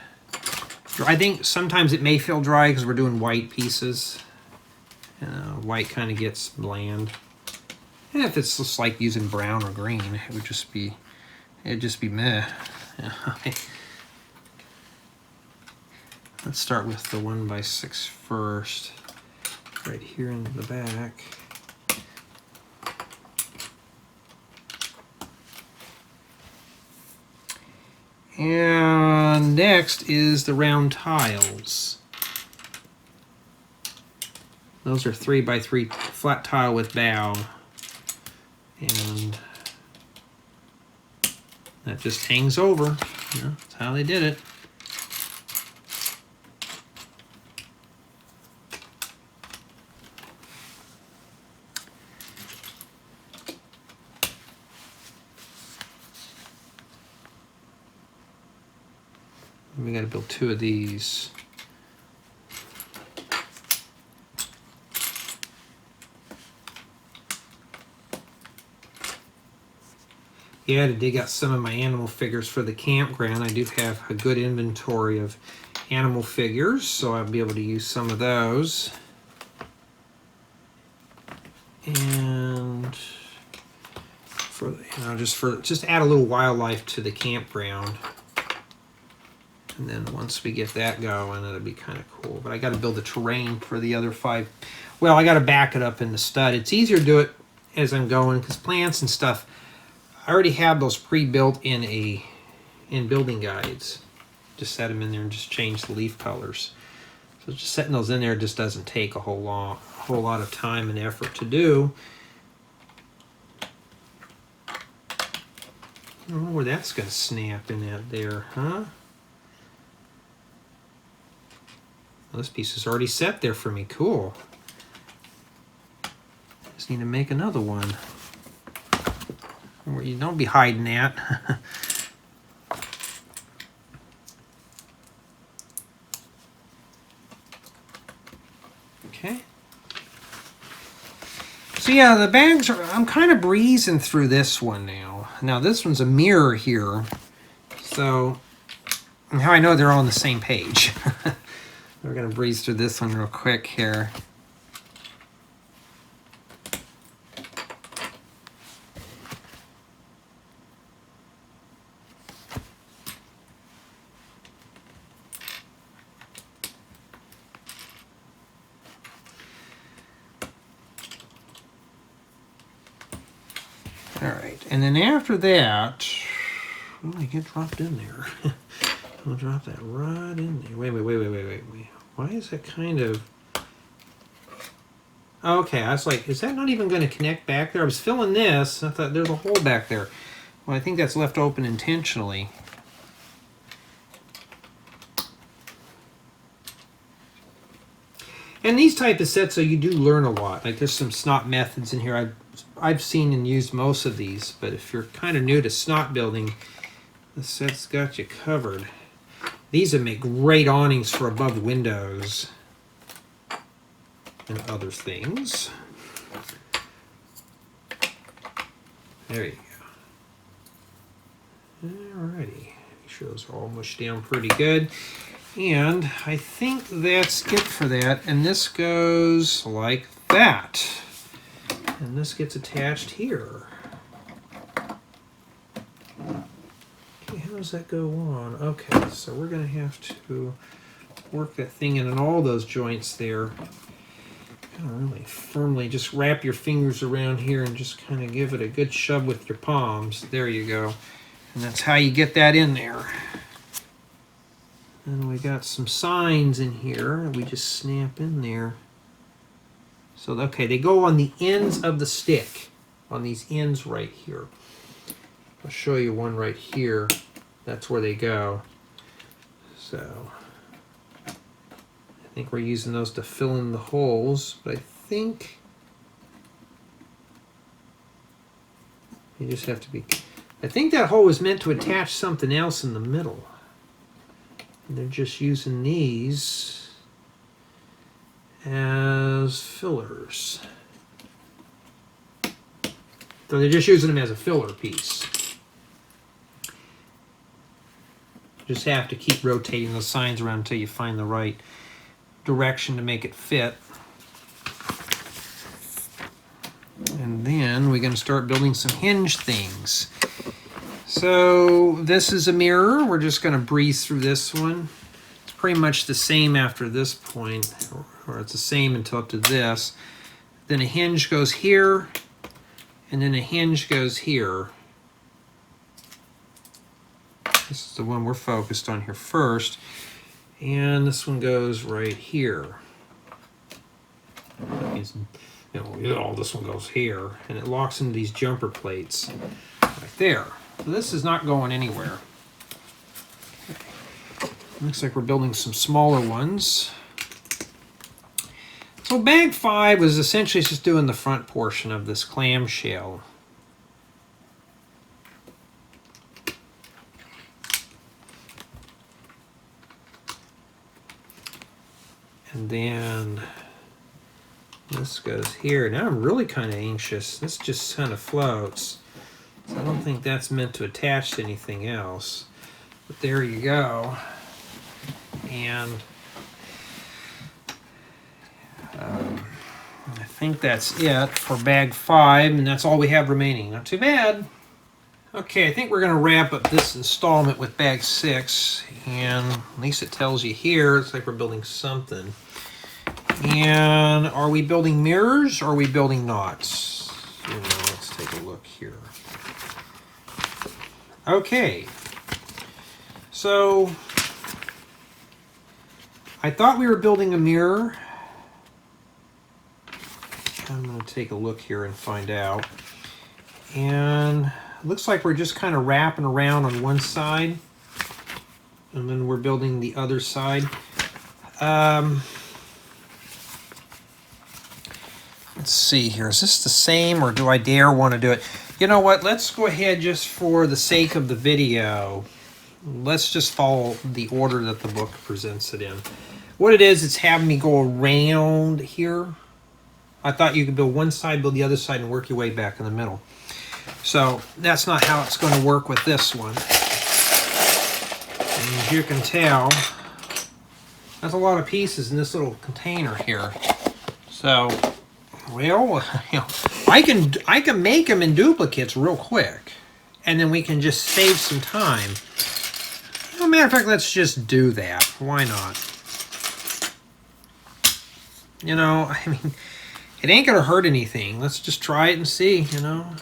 S1: I think sometimes it may feel dry because we're doing white pieces. White kind of gets bland. And if it's just like using brown or green, it'd just be meh. Let's start with the 1x6 first. Right here in the back. And next is the round tiles. Those are 3x3 flat tile with bow. And that just hangs over. That's how they did it. We got to build 2 of these. Yeah, to dig out some of my animal figures for the campground. I do have a good inventory of animal figures, so I'll be able to use some of those. And for just add a little wildlife to the campground. And then once we get that going, it'll be kind of cool. But I got to build the terrain for the other 5. Well, I got to back it up in the stud. It's easier to do it as I'm going because plants and stuff, I already have those pre-built in building guides. Just set them in there and just change the leaf colors. So just setting those in there just doesn't take a whole lot of time and effort to do. I don't know where that's going to snap in that there, huh? Well, this piece is already set there for me. Cool. Just need to make another one. You don't be hiding that. Okay. So yeah, the bags are, I'm kind of breezing through this one now. Now this one's a mirror here. So how I know they're all on the same page. We're going to breeze through this one real quick here. All right, and then after that, well, I get dropped in there. I'll drop that right in there. Wait. Why is that kind of... Okay, I was like, is that not even going to connect back there? I was filling this, I thought there's a hole back there. Well, I think that's left open intentionally. And these type of sets, so you do learn a lot. Like there's some snot methods in here. I've seen and used most of these, but if you're kind of new to snot building, the set's got you covered. These would make great awnings for above windows and other things. There you go. Alrighty, make sure those are all mushed down pretty good. And I think that's it for that. And this goes like that. And this gets attached here. Okay, how does that go on? Okay, so we're going to have to work that thing in all those joints there. Really firmly just wrap your fingers around here and just kind of give it a good shove with your palms. There you go. And that's how you get that in there. And we got some signs in here that we just snap in there. So, okay, they go on the ends of the stick, on these ends right here. I'll show you one right here. That's where they go. So, I think we're using those to fill in the holes, but I think you just have to be... I think that hole was meant to attach something else in the middle. And they're just using these as fillers. So they're just using them as a filler piece. Just have to keep rotating those signs around until you find the right direction to make it fit. And then we're going to start building some hinge things. So this is a mirror. We're just going to breeze through this one. It's pretty much the same after this point, or it's the same until up to this. Then a hinge goes here, and then a hinge goes here. This is the one we're focused on here first. And this one goes right here. That means, this one goes here, and it locks into these jumper plates right there. So this is not going anywhere. Okay. Looks like we're building some smaller ones. So bag 5 was essentially just doing the front portion of this clamshell. And then this goes here. Now I'm really kind of anxious. This just kind of floats. So I don't think that's meant to attach to anything else. But there you go. And I think that's it for bag 5, and that's all we have remaining. Not too bad. Okay, I think we're going to wrap up this installment with bag 6, and at least it tells you here, it's like we're building something. And are we building mirrors, or are we building knots? Let's take a look here. Okay, so I thought we were building a mirror. I'm going to take a look here and find out. And it looks like we're just kind of wrapping around on one side, and then we're building the other side. Let's see here. Is this the same, or do I dare want to do it? You know what? Let's go ahead, just for the sake of the video. Let's just follow the order that the book presents it in. What it is, it's having me go around here. I thought you could build one side, build the other side, and work your way back in the middle. So that's not how it's going to work with this one. As you can tell, that's a lot of pieces in this little container here. So, well, you know, I can make them in duplicates real quick, and then we can just save some time. As a matter of fact, let's just do that. Why not? You know, I mean, it ain't gonna hurt anything. Let's just try it and see, you know.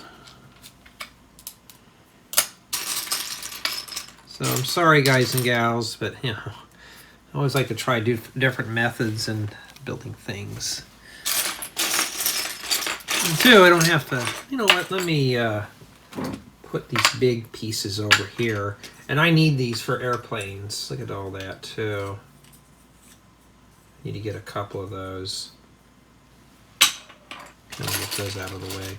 S1: So I'm sorry, guys and gals, but you know, I always like to try different methods in building things. And two, I don't have to, you know what, let me put these big pieces over here. And I need these for airplanes. Look at all that too. Need to get a couple of those. And get those out of the way.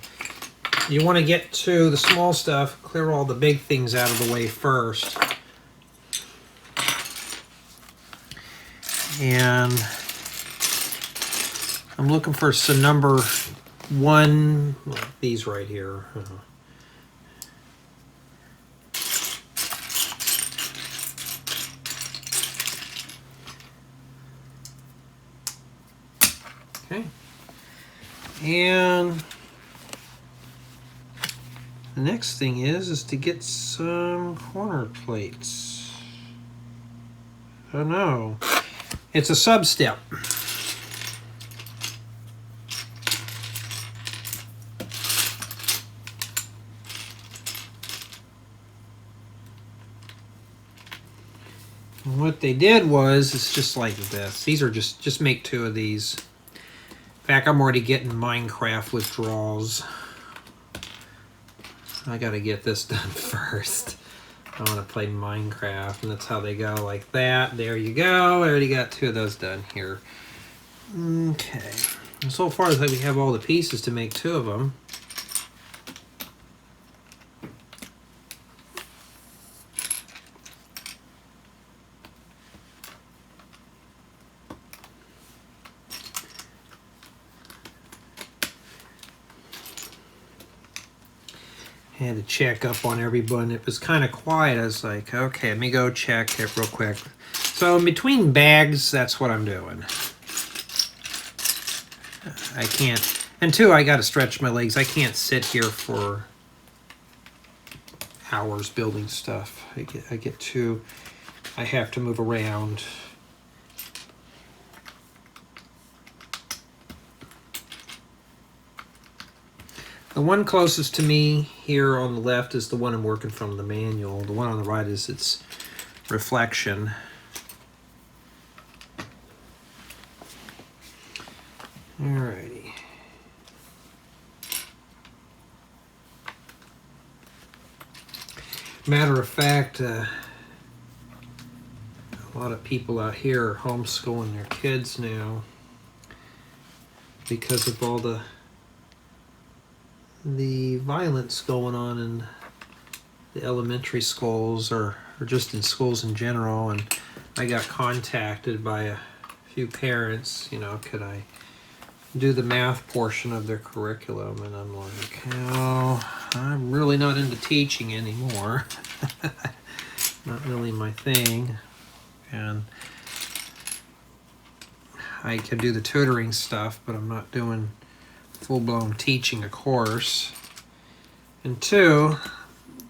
S1: You want to get to the small stuff, clear all the big things out of the way first. And I'm looking for some number 1, well, these right here. Okay. And the next thing is to get some corner plates. Oh no, it's a sub-step. And what they did was, it's just like this. These are just make 2 of these. In fact, I'm already getting Minecraft withdrawals. I gotta get this done first. I want to play Minecraft, and that's how they go, like that. There you go. I already got 2 of those done here. Okay. And so far as we have all the pieces to make 2 of them. I had to check up on everyone. It was kind of quiet. I was like, okay, let me go check it real quick. So in between bags, that's what I'm doing. I can't, and 2, I got to stretch my legs. I can't sit here for hours building stuff. I get too, I have to move around. The one closest to me here on the left is the one I'm working from the manual. The one on the right is its reflection. Alrighty. Matter of fact, a lot of people out here are homeschooling their kids now because of all the violence going on in the elementary schools or just in schools in general. And I got contacted by a few parents, you know, could I do the math portion of their curriculum? And I'm like, oh, I'm really not into teaching anymore. Not really my thing. And I can do the tutoring stuff, but I'm not doing full-blown teaching a course. And 2,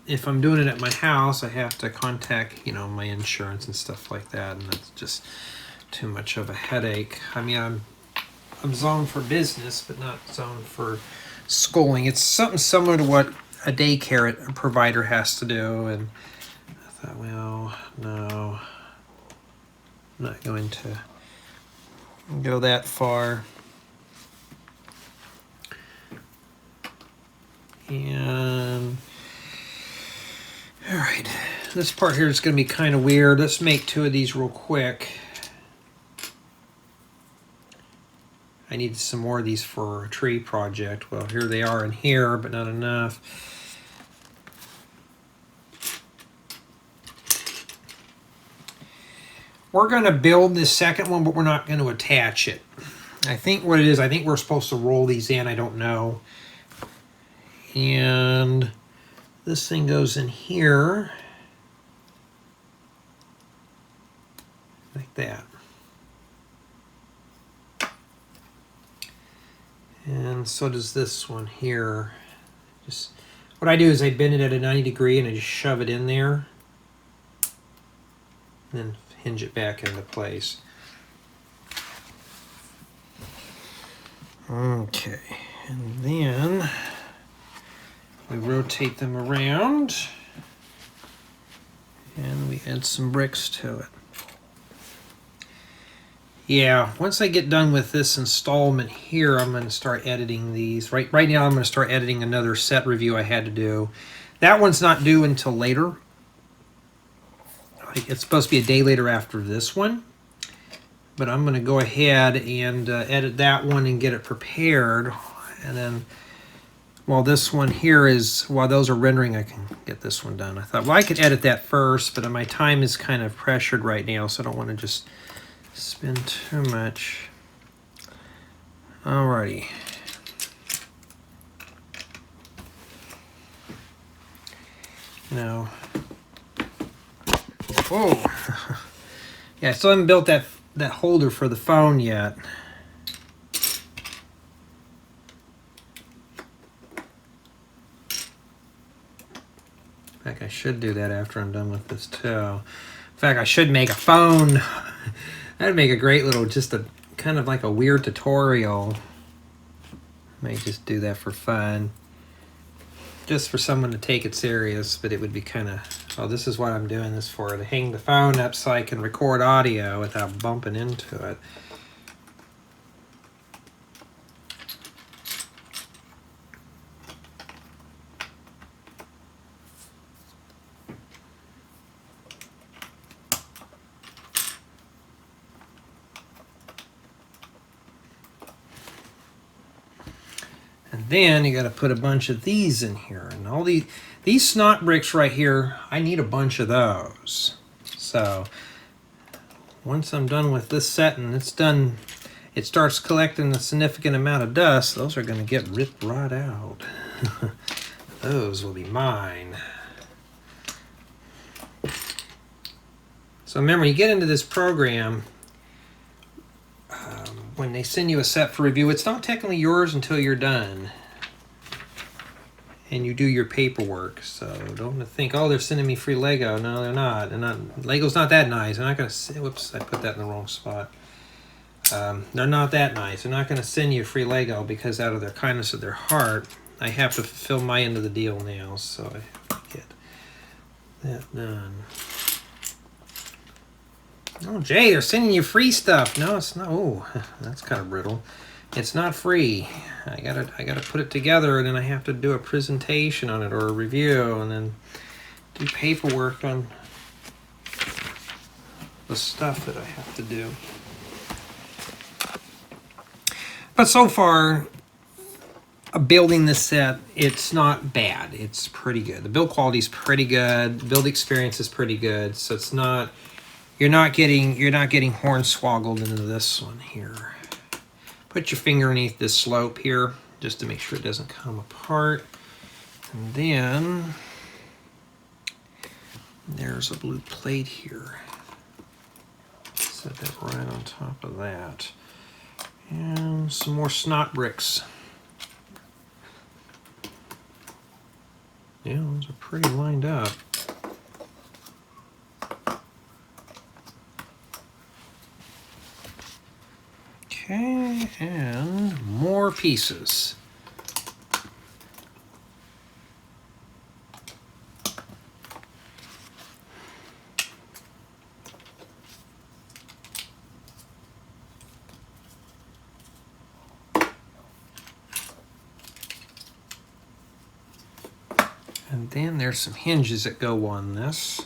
S1: if I'm doing it at my house, I have to contact, you know, my insurance and stuff like that, and that's just too much of a headache. I mean, I'm zoned for business, but not zoned for schooling. It's something similar to what a daycare provider has to do, and I thought, well, no, I'm not going to go that far. And all right, this part here is going to be kind of weird. Let's make 2 of these real quick. I need some more of these for a tree project. Well, here they are in here, but not enough. We're going to build this second one, but we're not going to attach it. I think what it is, I think we're supposed to roll these in. I don't know. And this thing goes in here. like that. And so does this one here. Just what I do is I bend it at a 90 degree and I just shove it in there, and then hinge it back into place. Okay, and then we rotate them around and we add some bricks to it. Yeah, once I get done with this installment here, I'm going to start editing these. Right now I'm going to start editing another set review I had to do. That one's not due until later. It's supposed to be a day later after this one. But I'm going to go ahead and edit that one and get it prepared. And then while this one here is, while those are rendering, I can get this one done. I thought, well, I could edit that first, but my time is kind of pressured right now, so I don't want to just spend too much. Alrighty. Now, whoa. Yeah, I still haven't built that holder for the phone yet. In fact, I should do that after I'm done with this too. In fact, I should make a phone. That'd make a great little, just a kind of like a weird tutorial. May just do that for fun. Just for someone to take it serious, but it would be kind of, oh, this is what I'm doing this for, to hang the phone up so I can record audio without bumping into it. And then you got to put a bunch of these in here, and all these snot bricks right here, I need a bunch of those. So once I'm done with this set and it's done, it starts collecting a significant amount of dust, those are going to get ripped right out. Those will be mine. So remember, you get into this program, when they send you a set for review, it's not technically yours until you're done and you do your paperwork. So don't think, oh, they're sending me free Lego. No, they're not. Lego's not that nice. They're not going to. Whoops, I put that in the wrong spot. They're not that nice. They're not going to send you free Lego because out of their kindness of their heart, I have to fulfill my end of the deal now. So I have to get that done. Oh, Jay, they're sending you free stuff. No, it's not. Oh, that's kind of brittle. It's not free. I gotta put it together, and then I have to do a presentation on it or a review, and then do paperwork on the stuff that I have to do. But so far, building this set, it's not bad. It's pretty good. The build quality is pretty good. The build experience is pretty good. So it's not. You're not getting hornswoggled into this one here. Put your finger underneath this slope here just to make sure it doesn't come apart. And then there's a blue plate here. Set that right on top of that. And some more snot bricks. Yeah, those are pretty lined up. Okay, and more pieces. And then there's some hinges that go on this.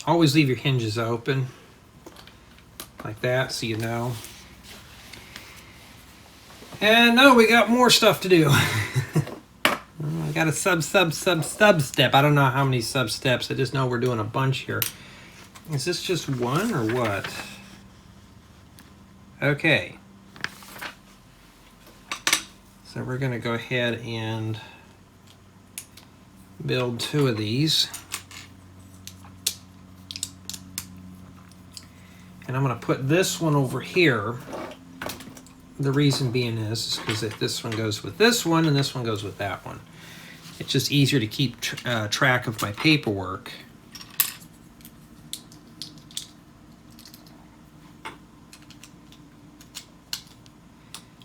S1: Always leave your hinges open like that so you know. And no, we got more stuff to do. I got a sub step. I don't know how many sub steps. I just know we're doing a bunch here. Is this just one or what? Okay. So we're going to go ahead and build 2 of these. And I'm going to put this one over here. The reason being is because if this one goes with this one and this one goes with that one. It's just easier to keep track of my paperwork.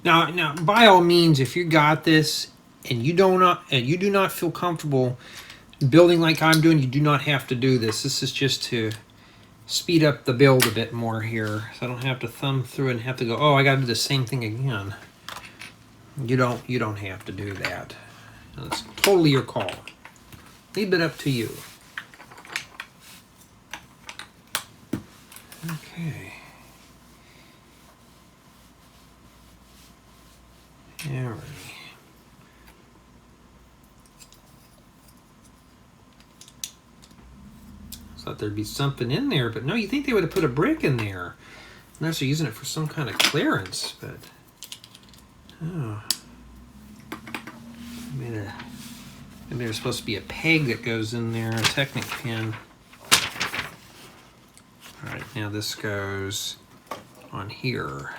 S1: Now, by all means, if you got this and you do not feel comfortable building like I'm doing, you do not have to do this. This is just to speed up the build a bit more here, so I don't have to thumb through and have to go, oh, I got to do the same thing again. You don't have to do that. It's totally your call. Leave it up to you. Okay. Alright. Thought there'd be something in there, but no, you think they would have put a brick in there. Unless they're using it for some kind of clearance, but oh. Maybe there's supposed to be a peg that goes in there, a Technic pin. Alright, now this goes on here.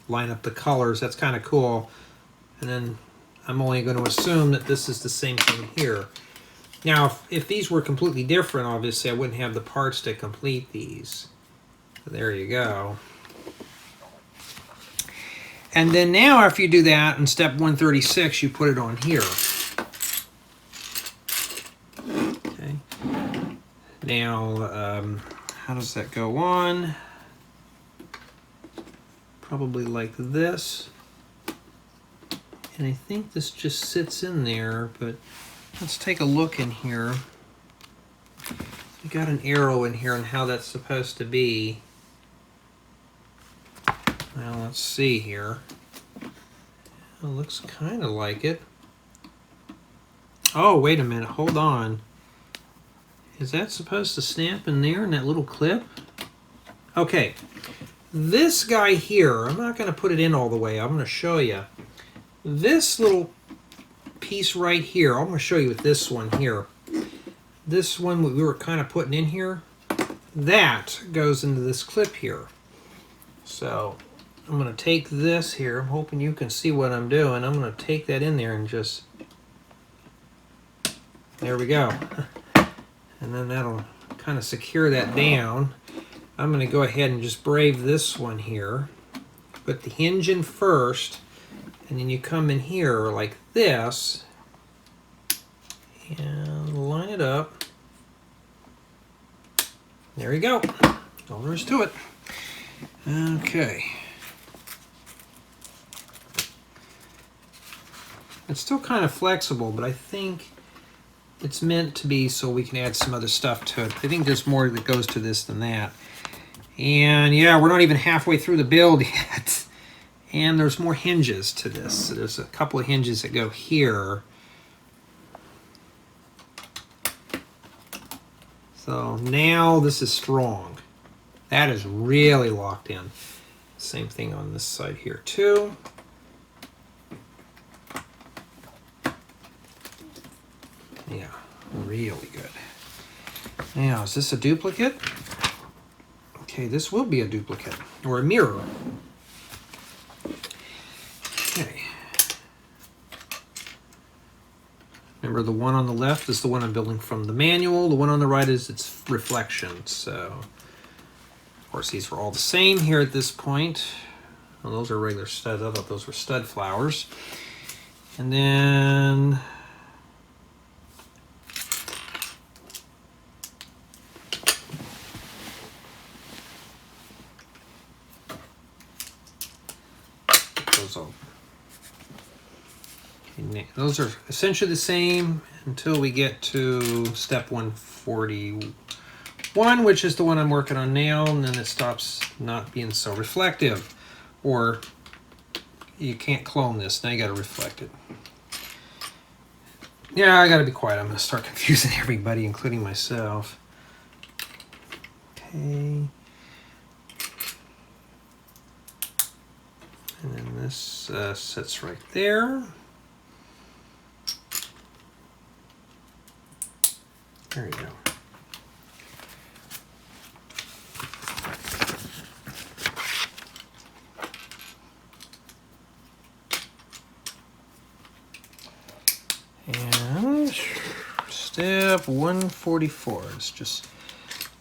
S1: Line up the colors, that's kind of cool. And then I'm only going to assume that this is the same thing here. Now, if these were completely different, obviously I wouldn't have the parts to complete these. So there you go. And then now after you do that, in step 136, you put it on here. Okay. Now, how does that go on? Probably like this. And I think this just sits in there, but let's take a look in here. We got an arrow in here and how that's supposed to be. Well, let's see here. It looks kind of like it. Oh, wait a minute. Hold on. Is that supposed to snap in there in that little clip? Okay. This guy here, I'm not going to put it in all the way. I'm going to show you. This little piece right here, I'm going to show you with this one here. This one we were kind of putting in here, that goes into this clip here. So I'm going to take this here. I'm hoping you can see what I'm doing. I'm going to take that in there and just, there we go. And then that'll kind of secure that down. I'm going to go ahead and just brave this one here. Put the hinge in first, and then you come in here like this and line it up. There you go. All there is to it. Okay. It's still kind of flexible, but I think it's meant to be so we can add some other stuff to it. I think there's more that goes to this than that. And yeah, we're not even halfway through the build yet. And there's more hinges to this. So there's a couple of hinges that go here. So now this is strong. That is really locked in. Same thing on this side here too. Yeah, really good. Now, is this a duplicate? Okay, this will be a duplicate, or a mirror. Okay. Remember, the one on the left is the one I'm building from the manual. The one on the right is its reflection. So, of course, these are all the same here at this point. Well, those are regular studs. I thought those were stud flowers. And then those are essentially the same until we get to step 141, which is the one I'm working on now, and then it stops not being so reflective. Or you can't clone this, now you got to reflect it. Yeah, I got to be quiet. I'm going to start confusing everybody, including myself. Okay. And then this sits right there. There you go. And step 144 is just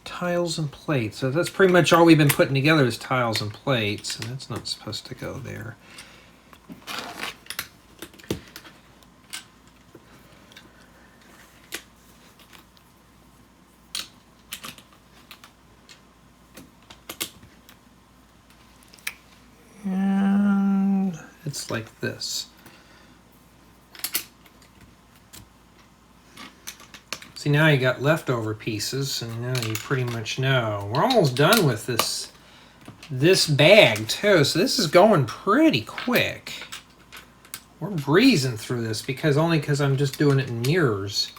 S1: tiles and plates. So that's pretty much all we've been putting together is tiles and plates, and that's not supposed to go there. And it's like this. See, now you got leftover pieces, and now you pretty much know. We're almost done with this bag too, so this is going pretty quick. We're breezing through this because I'm just doing it in mirrors.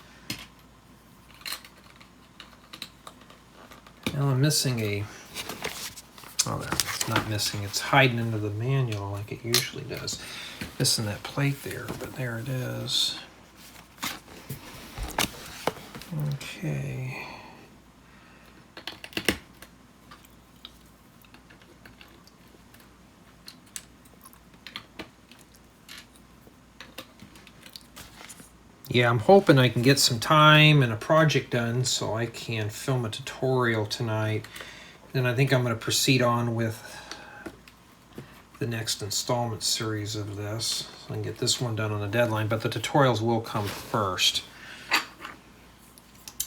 S1: Now I'm missing oh, it's not missing, it's hiding into the manual like it usually does. Missing that plate there, but there it is. Okay. Yeah, I'm hoping I can get some time and a project done so I can film a tutorial tonight. Then I think I'm going to proceed on with the next installment series of this. So I can get this one done on the deadline, but the tutorials will come first.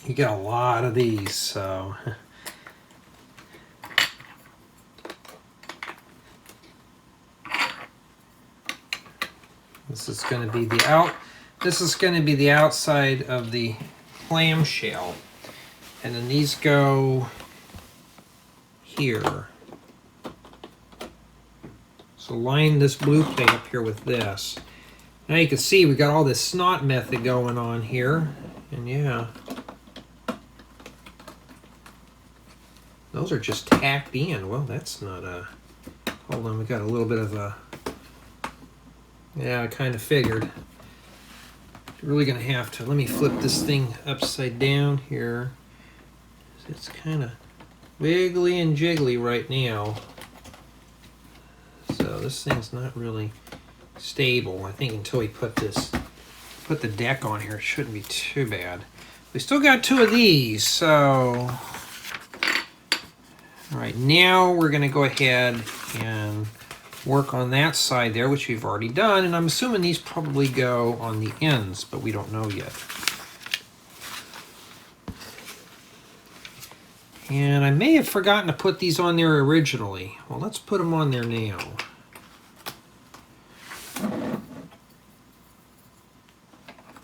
S1: You get a lot of these, so this is going to be the outside of the clamshell, and then these go here. So line this blue plate up here with this. Now you can see we got all this snot method going on here, and yeah. Those are just tacked in. Well, that's not a... Hold on, we got a little bit of a... Yeah, I kind of figured. You're really going to have to... Let me flip this thing upside down here. It's kind of wiggly and jiggly right now. So this thing's not really stable. I think until we put the deck on here, it shouldn't be too bad. We still got 2 of these, so... All right, now we're going to go ahead and work on that side there, which we've already done, and I'm assuming these probably go on the ends, but we don't know yet. And I may have forgotten to put these on there originally. Well, let's put them on there now.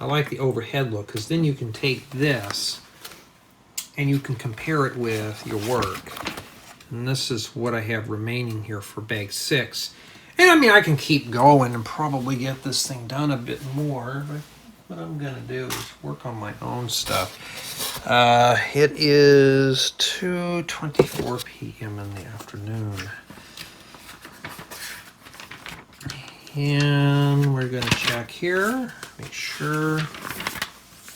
S1: I like the overhead look, because then you can take this and you can compare it with your work. And this is what I have remaining here for bag 6. And I mean, I can keep going and probably get this thing done a bit more, but what I'm going to do is work on my own stuff. It is 2:24 p.m. in the afternoon. And we're going to check here, make sure,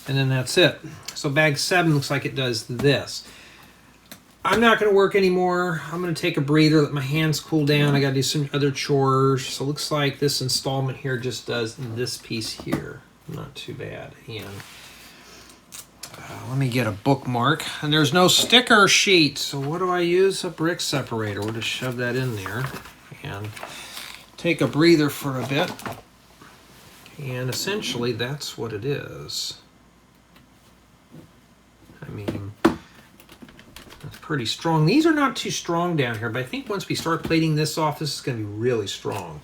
S1: and then that's it. So bag 7 looks like it does this. I'm not going to work anymore. I'm going to take a breather, let my hands cool down. I got to do some other chores. So it looks like this installment here just does this piece here. Not too bad. And let me get a bookmark. And there's no sticker sheet. So what do I use? A brick separator. We'll just shove that in there and take a breather for a bit. And essentially that's what it is. I mean, it's pretty strong. These are not too strong down here, but I think once we start plating this off, this is going to be really strong.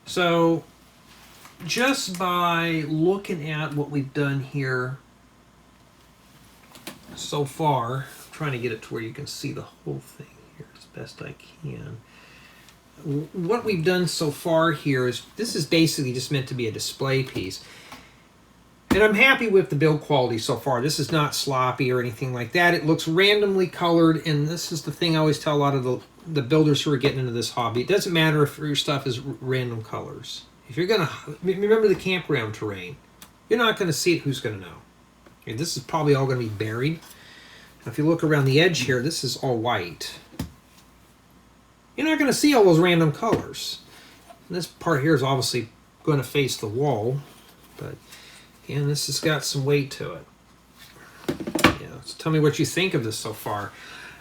S1: So just by looking at what we've done here so far, I'm trying to get it to where you can see the whole thing here as best I can. What we've done so far here is, this is basically just meant to be a display piece. And I'm happy with the build quality so far. This is not sloppy or anything like that. It looks randomly colored, and this is the thing I always tell a lot of the builders who are getting into this hobby. It doesn't matter if your stuff is random colors. If you're going to remember the campground terrain, you're not going to see it, who's going to know? Okay, this is probably all going to be buried. If you look around the edge here, this is all white. You're not going to see all those random colors. And this part here is obviously going to face the wall, but again, this has got some weight to it. Yeah, so tell me what you think of this so far.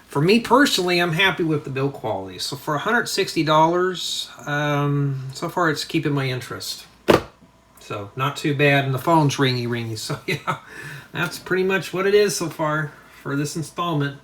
S1: For me personally, I'm happy with the build quality. So for $160, so far it's keeping my interest. So not too bad, and the phone's ringy. So yeah, that's pretty much what it is so far for this installment.